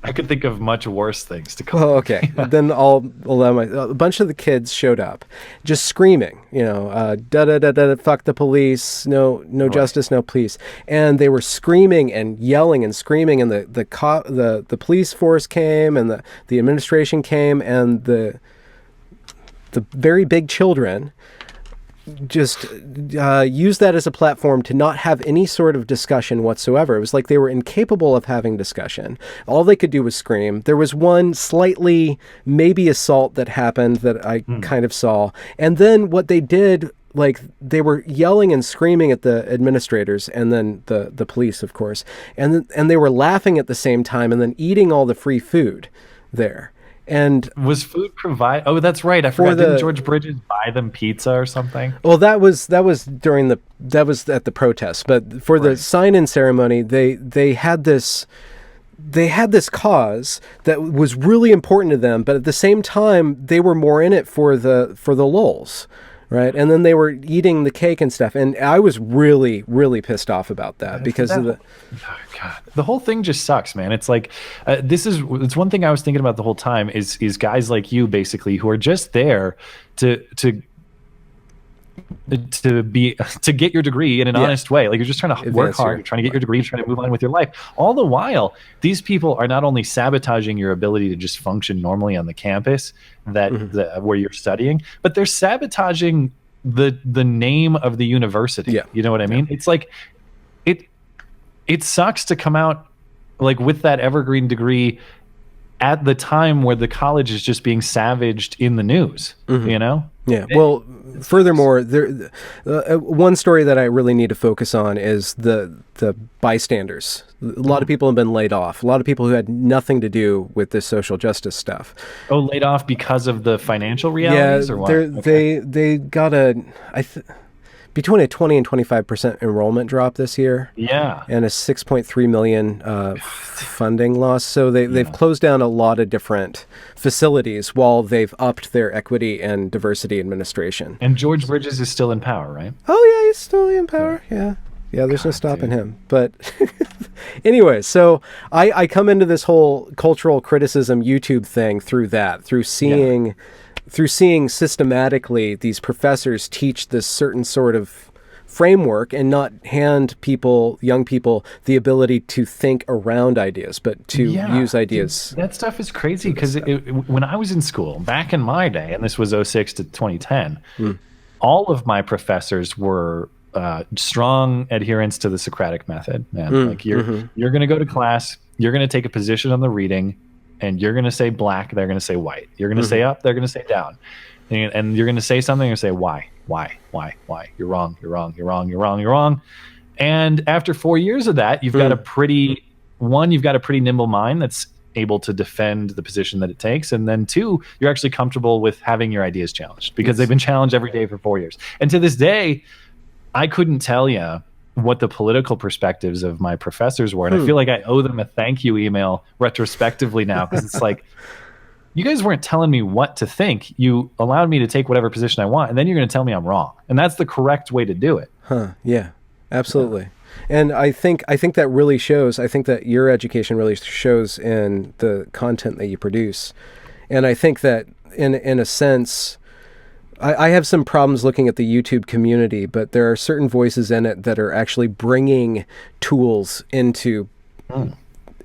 I could think of much worse things to call. Oh, okay. Then I'll allow a bunch of the kids showed up, just screaming, da da da da, fuck the police, no justice, no police, and they were screaming and yelling and screaming, and the police force came, and the administration came, and the very big children just used that as a platform to not have any sort of discussion whatsoever. It was like they were incapable of having discussion. All they could do was scream. There was one slightly maybe assault that happened that I kind of saw. And then what they did, like they were yelling and screaming at the administrators and then the police, of course. And they were laughing at the same time and then eating all the free food there. And was food provided? Oh, that's right. I forgot. Didn't George Bridges buy them pizza or something? Well, that was at the protest. But for the sign-in ceremony, they had this cause that was really important to them. But at the same time, they were more in it for the lulz. Right. And then they were eating the cake and stuff. And I was really, really pissed off about that because of the... Oh, God. The whole thing just sucks, man. It's like, it's one thing I was thinking about the whole time is guys like you, basically, who are just there to get your degree in an honest way. Like you're just trying to work hard, you're trying to get your degree, you're trying to move on with your life. All the while, these people are not only sabotaging your ability to just function normally on the campus where you're studying, but they're sabotaging the name of the university. Yeah. You know what I mean? It's like it sucks to come out like with that Evergreen degree at the time where the college is just being savaged in the news, you know? Yeah. Well, furthermore, one story that I really need to focus on is the bystanders. A lot of people have been laid off. A lot of people who had nothing to do with this social justice stuff. Oh, laid off because of the financial realities, or what? They got between a 20 and 25% enrollment drop this year. Yeah. And a 6.3 million funding loss. So they've closed down a lot of different facilities while they've upped their equity and diversity administration. And George Bridges is still in power, right? Oh, yeah, he's still in power. Yeah. Yeah, there's no stopping him. But anyway, so I come into this whole cultural criticism YouTube thing through seeing systematically these professors teach this certain sort of framework and not hand young people, the ability to think around ideas, but to use ideas. That stuff is crazy because when I was in school, back in my day, and this was 06 to 2010, all of my professors were strong adherents to the Socratic method. Man, like you're going to go to class, you're going to take a position on the reading, and you're going to say black, they're going to say white. You're going to say up, they're going to say down. And you're going to say something and say, why? You're wrong. And after 4 years of that, you've got a pretty nimble mind that's able to defend the position that it takes. And then 2, you're actually comfortable with having your ideas challenged because they've been challenged every day for 4 years. And to this day, I couldn't tell you what the political perspectives of my professors were. And I feel like I owe them a thank you email retrospectively now, because it's like, you guys weren't telling me what to think. You allowed me to take whatever position I want, and then you're going to tell me I'm wrong. And that's the correct way to do it. Yeah, absolutely. And I think that really shows. I think that your education really shows in the content that you produce. And I think that in a sense, I have some problems looking at the YouTube community, but there are certain voices in it that are actually bringing tools into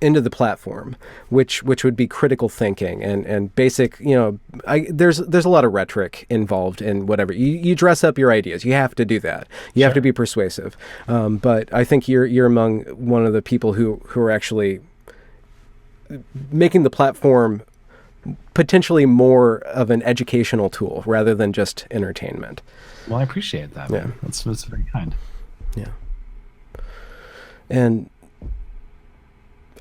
the platform, which would be critical thinking and basic, there's a lot of rhetoric involved in whatever. You dress up your ideas. You have to do that. You have to be persuasive. But I think you're among one of the people who are actually making the platform potentially more of an educational tool rather than just entertainment. Well, I appreciate that. Man. That's very kind. Yeah. And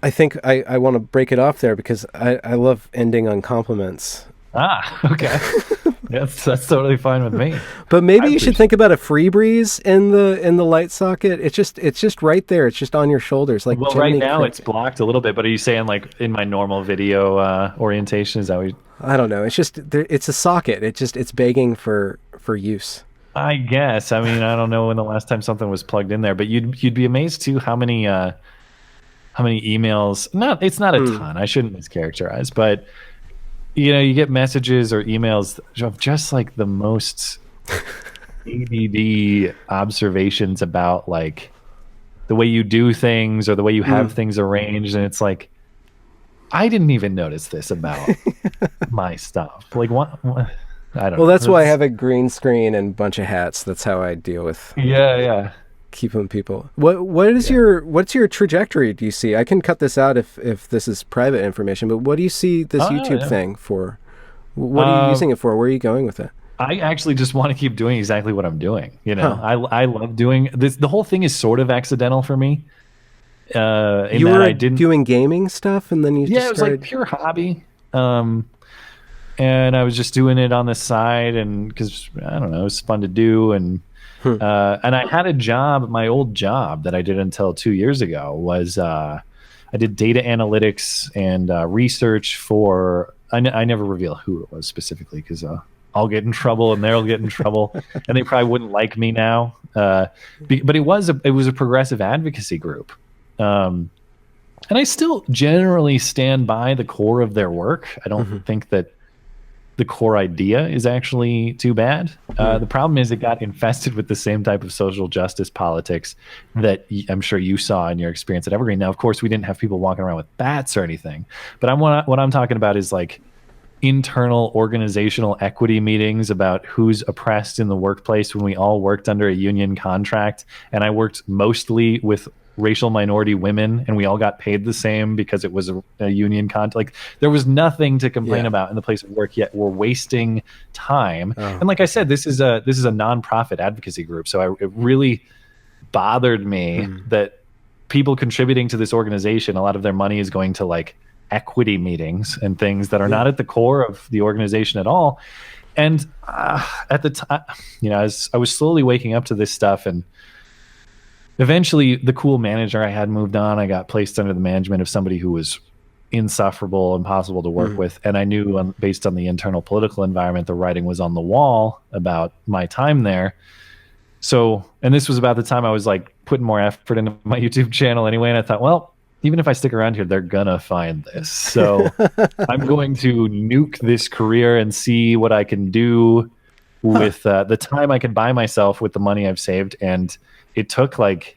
I think I want to break it off there because I love ending on compliments. Okay. That's totally fine with me. But maybe you should think about a free breeze in the light socket. It's just right there. It's just on your shoulders. Like, well, right now it's blocked a little bit. But are you saying like in my normal video orientation? Is that what I don't know. It's just it's a socket. It's begging for use. I guess. I mean, I don't know when the last time something was plugged in there, but you'd be amazed too how many emails. It's not a ton. I shouldn't mischaracterize, but you get messages or emails of just like the most ADD observations about like the way you do things or the way you have things arranged, and it's like, I didn't even notice this about my stuff. Like what I don't know. Well, that's why I have a green screen and a bunch of hats. That's how I deal with keeping people. What's your trajectory, do you see? I can cut this out if this is private information, but what do you see this YouTube thing for? What are you using it for? Where are you going with it? I actually just want to keep doing exactly what I'm doing. I love doing this. The whole thing is sort of accidental for me. You were doing gaming stuff, and then it was like pure hobby. And I was just doing it on the side, and because I don't know, it was fun to do, and I had a job. My old job that I did until 2 years ago was I did data analytics and research for. I never reveal who it was specifically because I'll get in trouble and they'll get in trouble, and they probably wouldn't like me now. But it was a progressive advocacy group. And I still generally stand by the core of their work. I don't think that the core idea is actually too bad. The problem is it got infested with the same type of social justice politics that I'm sure you saw in your experience at Evergreen. Now, of course, we didn't have people walking around with bats or anything, but what I'm talking about is like internal organizational equity meetings about who's oppressed in the workplace when we all worked under a union contract. And I worked mostly with racial minority women, and we all got paid the same because it was a union contract. Like, there was nothing to complain about in the place of work, yet we're wasting time. And like I said, this is a nonprofit advocacy group, so it really bothered me that people contributing to this organization, a lot of their money is going to like equity meetings and things that are not at the core of the organization at all. And at the time, as I was slowly waking up to this stuff, and eventually the cool manager I had moved on. I got placed under the management of somebody who was insufferable, impossible to work with. And I knew based on the internal political environment, the writing was on the wall about my time there. So, and this was about the time I was like putting more effort into my YouTube channel anyway. And I thought, well, even if I stick around here, they're gonna find this. So I'm going to nuke this career and see what I can do with the time I can buy myself with the money I've saved. And it took like,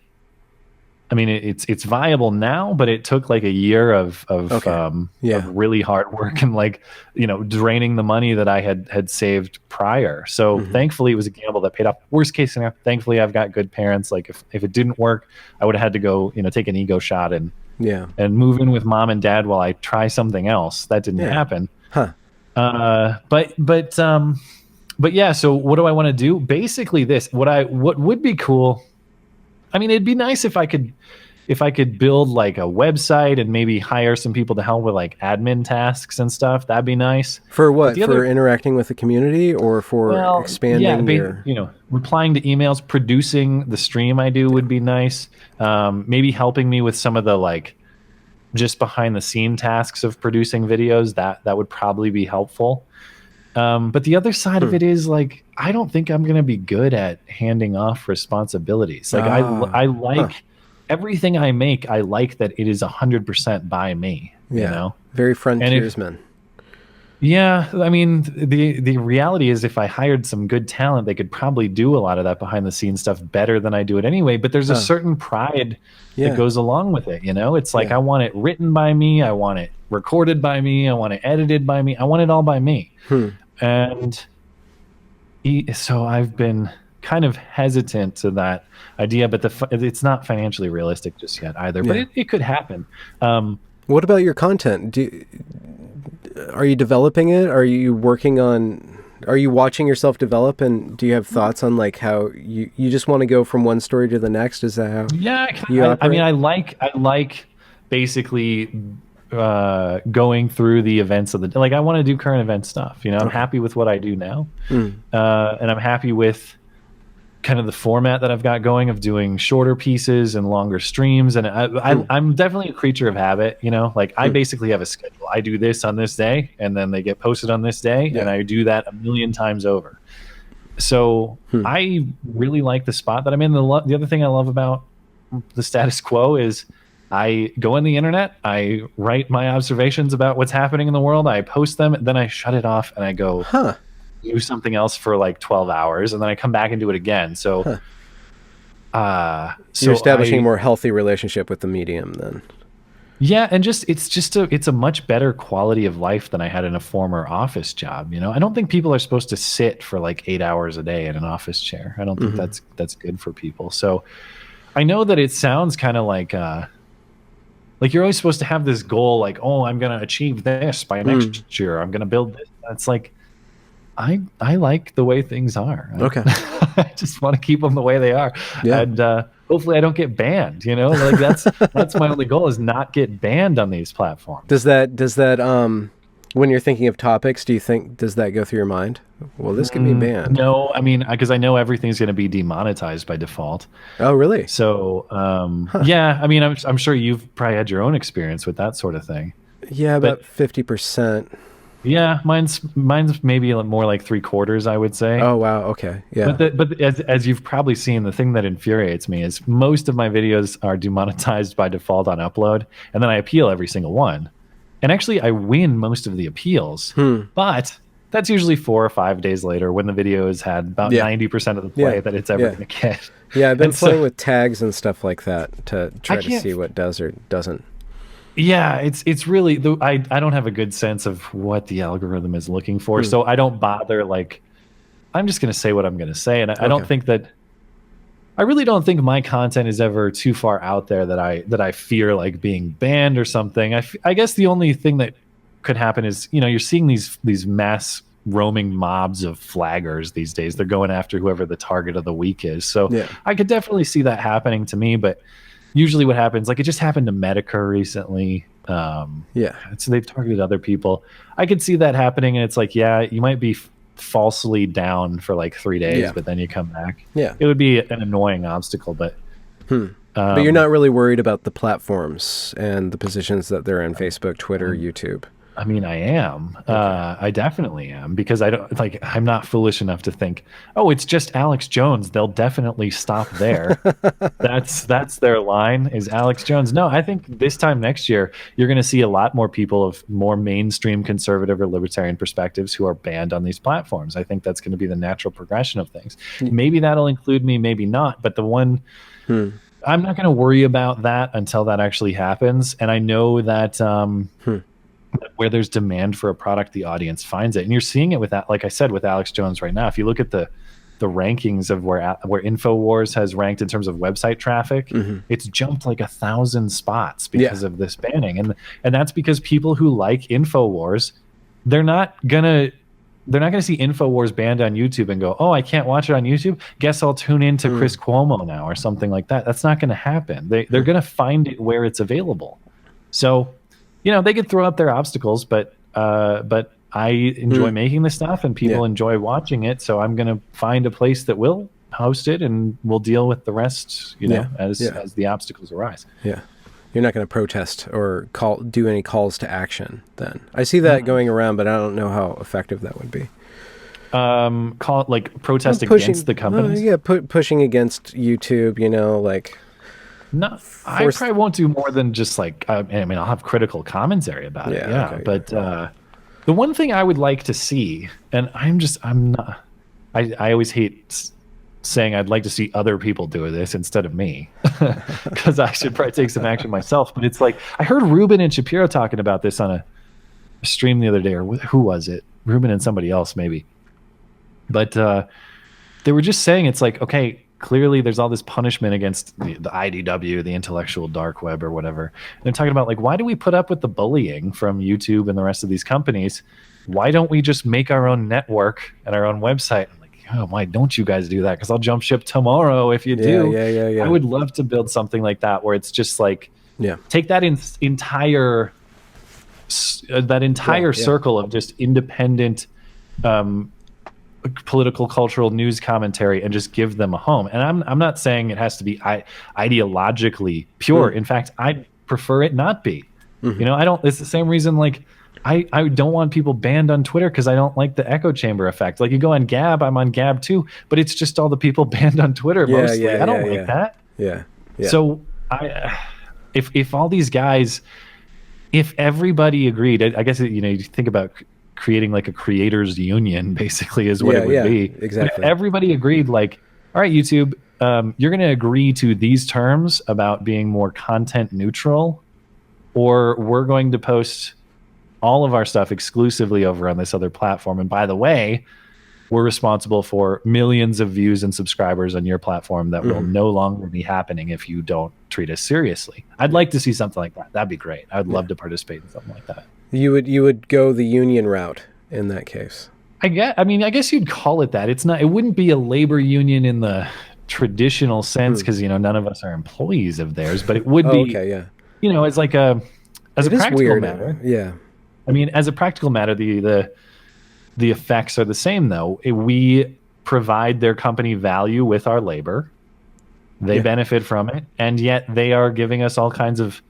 I mean, it's viable now, but it took like a year of really hard work and like, draining the money that I had saved prior. So thankfully it was a gamble that paid off. Worst case scenario, thankfully I've got good parents. Like if it didn't work, I would have had to go, take an ego shot and move in with mom and dad while I try something else. That didn't happen. But yeah, so what do I want to do? Basically this, what would be cool. I mean, it'd be nice if I could if I could build like a website and maybe hire some people to help with like admin tasks and stuff, that'd be nice. For what? For interacting with the community, or for expanding your... replying to emails, producing the stream I do would be nice. Maybe helping me with some of the like just behind the scene tasks of producing videos. That would probably be helpful. But the other side of it is like, I don't think I'm going to be good at handing off responsibilities. Like I like everything I make. I like that it is 100% by me. Yeah. You know, very frontiersman. Yeah, I mean, the reality is if I hired some good talent, they could probably do a lot of that behind the scenes stuff better than I do it anyway. But there's a certain pride that goes along with it. You know, it's like I want it written by me, I want it recorded by me, I want it edited by me, I want it all by me. And so I've been kind of hesitant to that idea, but it's not financially realistic just yet either. But it could happen. What about your content? Are you developing it? Are you working on... Are you watching yourself develop, and do you have thoughts on like how you just want to go from one story to the next? Is that how you operate? I mean, I like basically going through the events of the... Like, I want to do current event stuff. You know, I'm happy with what I do now. And I'm happy with kind of the format that I've got going of doing shorter pieces and longer streams. And I'm definitely a creature of habit, you know, like I basically have a schedule. I do this on this day and then they get posted on this day and I do that 1,000,000 times over. So I really like the spot that I'm in. The other thing I love about the status quo is I go on the internet, I write my observations about what's happening in the world, I post them, then I shut it off and I go, do something else for like 12 hours and then I come back and do it again. So you're establishing a more healthy relationship with the medium then. Yeah, and it's a much better quality of life than I had in a former office job, you know. I don't think people are supposed to sit for like 8 hours a day in an office chair. I don't think that's good for people. So I know that it sounds kind of like you're always supposed to have this goal, like, oh, I'm going to achieve this by next year. I'm going to build this. It's like, I like the way things are. Okay. I just want to keep them the way they are. Yeah. And hopefully I don't get banned, you know? Like that's my only goal, is not get banned on these platforms. Does that when you're thinking of topics, does that go through your mind? Well, this could be banned. No, I mean, because I know everything's going to be demonetized by default. Oh, really? So, yeah, I mean, I'm sure you've probably had your own experience with that sort of thing. Yeah, about 50%. Yeah, mine's maybe more like 3/4, I would say. Oh wow, okay, yeah. But as you've probably seen, the thing that infuriates me is most of my videos are demonetized by default on upload, and then I appeal every single one, and actually I win most of the appeals. But that's usually 4 or 5 days later when the video has had about 90% of the play that it's ever going to get. Yeah, I've been playing with tags and stuff like that to try to see what does or doesn't. Yeah, it's really, I don't have a good sense of what the algorithm is looking for, so I don't bother. Like, I'm just going to say what I'm going to say, and I don't think that, I really don't think my content is ever too far out there that I fear like being banned or something. I guess the only thing that could happen is, you know, you're seeing these mass roaming mobs of flaggers these days. They're going after whoever the target of the week is. So I could definitely see that happening to me, but usually what happens, like it just happened to Medicare recently. So they've targeted other people. I could see that happening, and it's like, yeah, you might be falsely down for like 3 days, but then you come back. Yeah, it would be an annoying obstacle, but but you're not really worried about the platforms and the positions that they're in: Facebook, Twitter, YouTube. I mean, I am. I definitely am, because I'm not foolish enough to think, oh, it's just Alex Jones, they'll definitely stop there. That's their line, is Alex Jones. No, I think this time next year you're going to see a lot more people of more mainstream conservative or libertarian perspectives who are banned on these platforms. I think that's going to be the natural progression of things. Maybe that'll include me, maybe not, but the one I'm not going to worry about that until that actually happens. And I know that where there's demand for a product, the audience finds it, and you're seeing it with that. Like I said, with Alex Jones right now, if you look at the rankings of where InfoWars has ranked in terms of website traffic, it's jumped like 1,000 spots because of this banning, and that's because people who like InfoWars, they're not gonna they're not going to see InfoWars banned on YouTube and go, oh, I can't watch it on YouTube. Guess I'll tune into Chris Cuomo now or something like that. That's not going to happen. They're going to find it where it's available. So, they could throw up their obstacles, but I enjoy making this stuff and people enjoy watching it. So I'm going to find a place that will host it and we'll deal with the rest, as the obstacles arise. Yeah. You're not going to protest or do any calls to action then. I see that going around, but I don't know how effective that would be. Call it like protest against the companies? Pushing against YouTube, No, I probably won't do more than just I'll have critical commentary about it. Yeah. Okay, but the one thing I would like to see, and I always hate saying I'd like to see other people do this instead of me, because I should probably take some action myself. But it's like, I heard Ruben and Shapiro talking about this on a stream the other day, or who was it? Ruben and somebody else maybe. But they were just saying, it's like, okay, clearly there's all this punishment against the IDW, the intellectual dark web or whatever. And they're talking about why do we put up with the bullying from YouTube and the rest of these companies? Why don't we just make our own network and our own website? I'm like, oh, why don't you guys do that? Because I'll jump ship tomorrow if you do. Yeah. I would love to build something like that where it's just take that entire circle of just independent political, cultural news commentary and just give them a home. And I'm not saying it has to be ideologically pure. In fact, I prefer it not be. It's the same reason I don't want people banned on Twitter because I don't like the echo chamber effect. You go on Gab, I'm on Gab too, but it's just all the people banned on Twitter mostly. I don't like that. Yeah. So if all these guys, if everybody agreed, I guess you think about creating a creators union basically is what it would be. Exactly. If everybody agreed, all right, YouTube, you're going to agree to these terms about being more content neutral, or we're going to post all of our stuff exclusively over on this other platform. And by the way, we're responsible for millions of views and subscribers on your platform that will no longer be happening if you don't treat us seriously. I'd like to see something like that. That'd be great. I would love to participate in something like that. You would go the union route in that case. I guess you'd call it that. It wouldn't be a labor union in the traditional sense because none of us are employees of theirs, but it would be as a practical matter. Yeah. As a practical matter, the effects are the same though. We provide their company value with our labor. They benefit from it, and yet they are giving us all kinds of.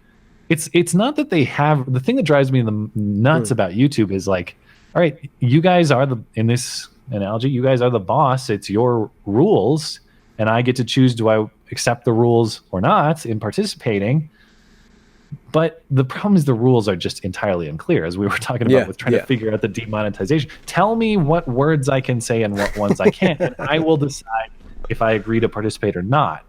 It's not that they have. The thing that drives me nuts about YouTube is all right, you guys are in this analogy, you guys are the boss. It's your rules, and I get to choose, do I accept the rules or not in participating? But the problem is the rules are just entirely unclear, as we were talking about with trying to figure out the demonetization. Tell me what words I can say and what ones I can't, and I will decide if I agree to participate or not.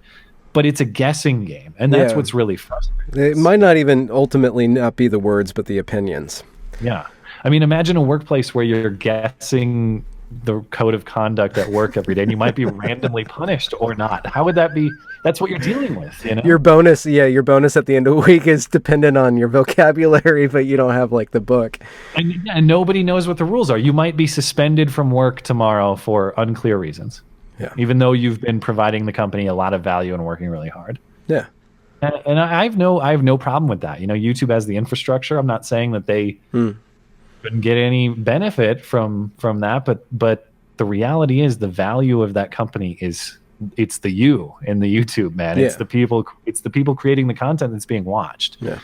But it's a guessing game, and that's what's really frustrating. It might not even ultimately not be the words, but the opinions. Yeah. Imagine a workplace where you're guessing the code of conduct at work every day, and you might be randomly punished or not. How would that be? That's what you're dealing with, Your bonus at the end of the week is dependent on your vocabulary, but you don't have the book. And nobody knows what the rules are. You might be suspended from work tomorrow for unclear reasons. Yeah. Even though you've been providing the company a lot of value and working really hard. Yeah. And I have no problem with that. YouTube has the infrastructure. I'm not saying that they couldn't get any benefit from that, but the reality is the value of that company it's the you in the YouTube, man. It's the people creating the content that's being watched. Yeah.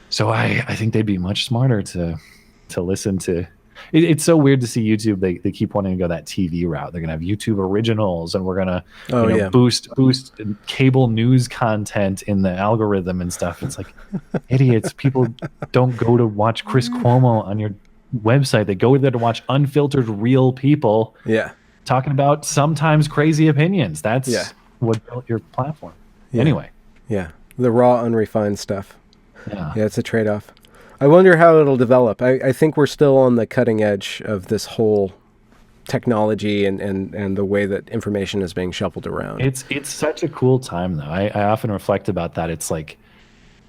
So I think they'd be much smarter to listen to. It's so weird to see YouTube. They keep wanting to go that TV route. They're gonna have YouTube originals, and we're gonna boost cable news content in the algorithm and stuff. It's idiots. People don't go to watch Chris Cuomo on your website. They go there to watch unfiltered, real people. Yeah. Talking about sometimes crazy opinions. That's what built your platform. Yeah. Anyway. Yeah. The raw, unrefined stuff. Yeah. Yeah, it's a trade-off. I wonder how it'll develop. I think we're still on the cutting edge of this whole technology and the way that information is being shuffled around. It's such a cool time, though. I often reflect about that. It's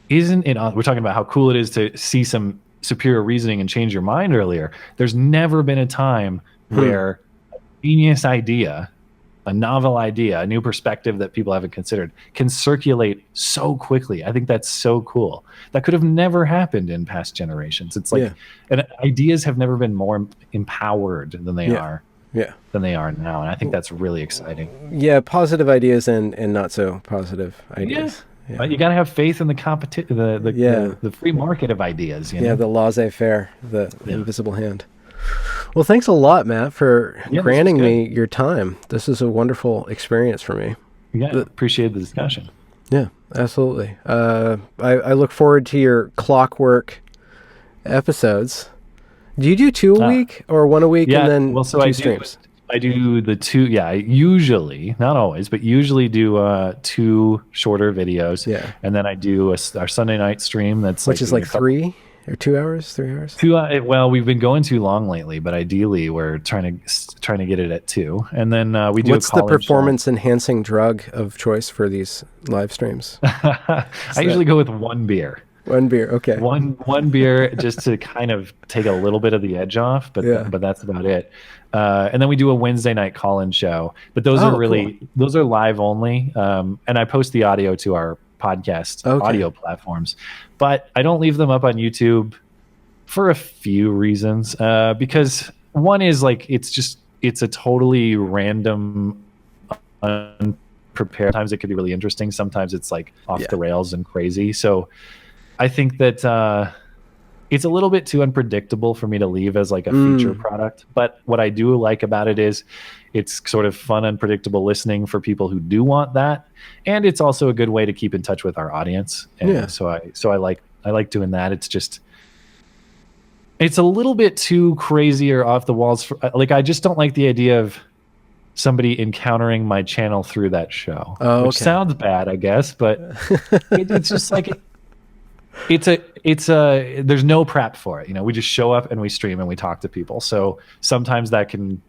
isn't it? We're talking about how cool it is to see some superior reasoning and change your mind earlier. There's never been a time where a genius idea, a novel idea, a new perspective that people haven't considered can circulate so quickly. I think that's so cool. That could have never happened in past generations. It's like, and ideas have never been more empowered than they are. Than they are now, and I think that's really exciting. Yeah, positive ideas and not so positive ideas. Yeah. You got to have faith in the competition, the free market of ideas. You know? The laissez-faire, the invisible hand. Well, thanks a lot, Matt, for granting me your time. This is a wonderful experience for me. Yeah, appreciate the discussion. Yeah, absolutely. I look forward to your clockwork episodes. Do you do 2 a week or 1 a week and then two streams? I do the two. Yeah, I usually, not always, but usually do 2 shorter videos. Yeah, and then I do our Sunday night stream. Which is like 3 or 2 hours, 3 hours. 2. Well, we've been going too long lately, but ideally we're trying to get it at 2. And then we do. What's the performance enhancing drug of choice for these live streams? I usually go with 1 beer. 1 beer, okay. One beer just to kind of take a little bit of the edge off, but that's about it. And then we do a Wednesday night call-in show, but those are really those are live only. And I post the audio to our podcast audio platforms, but I don't leave them up on YouTube for a few reasons. Because one is like it's a totally random, unprepared. Sometimes it could be really interesting. Sometimes it's like off the rails and crazy. So I think that it's a little bit too unpredictable for me to leave as like a feature product. But what I do like about it is it's sort of fun, unpredictable listening for people who do want that. And it's also a good way to keep in touch with our audience. And so I like doing that. It's a little bit too crazy or off the walls. I just don't like the idea of somebody encountering my channel through that show, which sounds bad, I guess, but it's just like there's no prep for it. You know, we just show up and we stream and we talk to people. So sometimes that can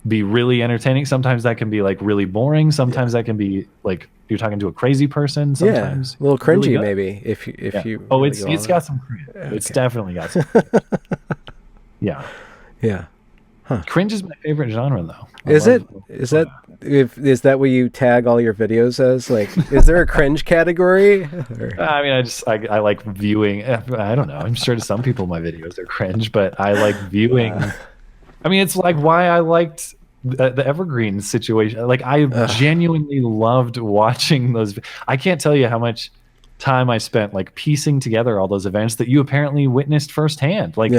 be really entertaining. Sometimes that can be like really boring. Sometimes that can be like you're talking to a crazy person. Sometimes a little cringy, really maybe if you. Oh, it's got some cringe. Okay. It's definitely got some cringe. Yeah. Huh. Cringe is my favorite genre, though. Is that what you tag all your videos as? Like, is there a cringe category? I mean, I like viewing. I don't know. I'm sure to some people my videos are cringe, but I like viewing. I mean, it's like why I liked the Evergreen situation. Like, I genuinely loved watching those. I can't tell you how much time I spent like piecing together all those events that you apparently witnessed firsthand. Like,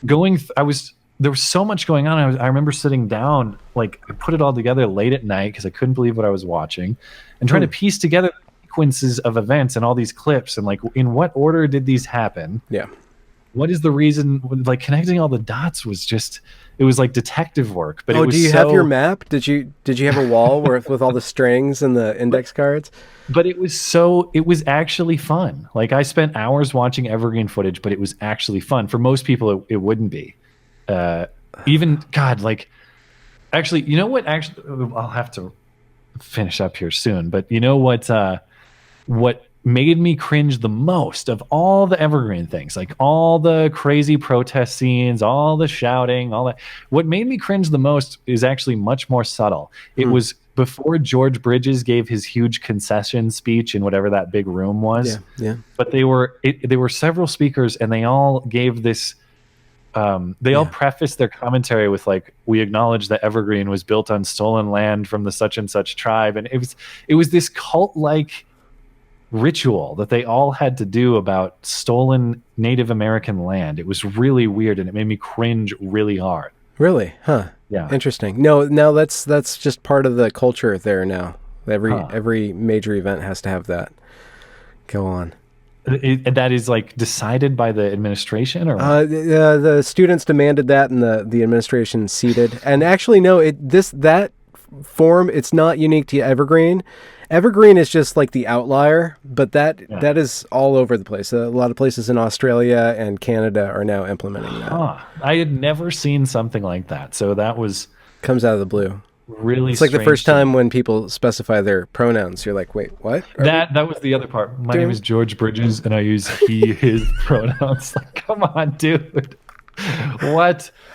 there was so much going on. I remember sitting down, like I put it all together late at night because I couldn't believe what I was watching and trying to piece together sequences of events and all these clips and like in what order did these happen? Yeah. What is the reason? Like connecting all the dots was it was like detective work. But do you have your map? Did you have a wall with all the strings and the index cards? But it was actually fun. Like I spent hours watching Evergreen footage, but it was actually fun. For most people, it wouldn't be. Actually, you know what? Actually, I'll have to finish up here soon. But you know what made me cringe the most of all the Evergreen things, like all the crazy protest scenes, all the shouting, all that. What made me cringe the most is actually much more subtle. It was before George Bridges gave his huge concession speech in whatever that big room was. Yeah. But there were several speakers, and they all gave this. They all prefaced their commentary with like, "We acknowledge that Evergreen was built on stolen land from the such and such tribe," and it was this cult-like ritual that they all had to do about stolen Native American land. It was really weird, and it made me cringe really hard. Really? Huh. Yeah. Interesting. No, that's just part of the culture there now. Every major event has to have that. Go on. That is like decided by the administration, or the students demanded that, and the administration ceded. And actually, no, that form, it's not unique to Evergreen. Evergreen is just like the outlier, but that is all over the place. A lot of places in Australia and Canada are now implementing that. I had never seen something like that, so that comes out of the blue. Really, it's like the first time when people specify their pronouns. You're like, wait, what? That was the other part. My name is George Bridges, and I use he, his pronouns. Like, come on, dude. What?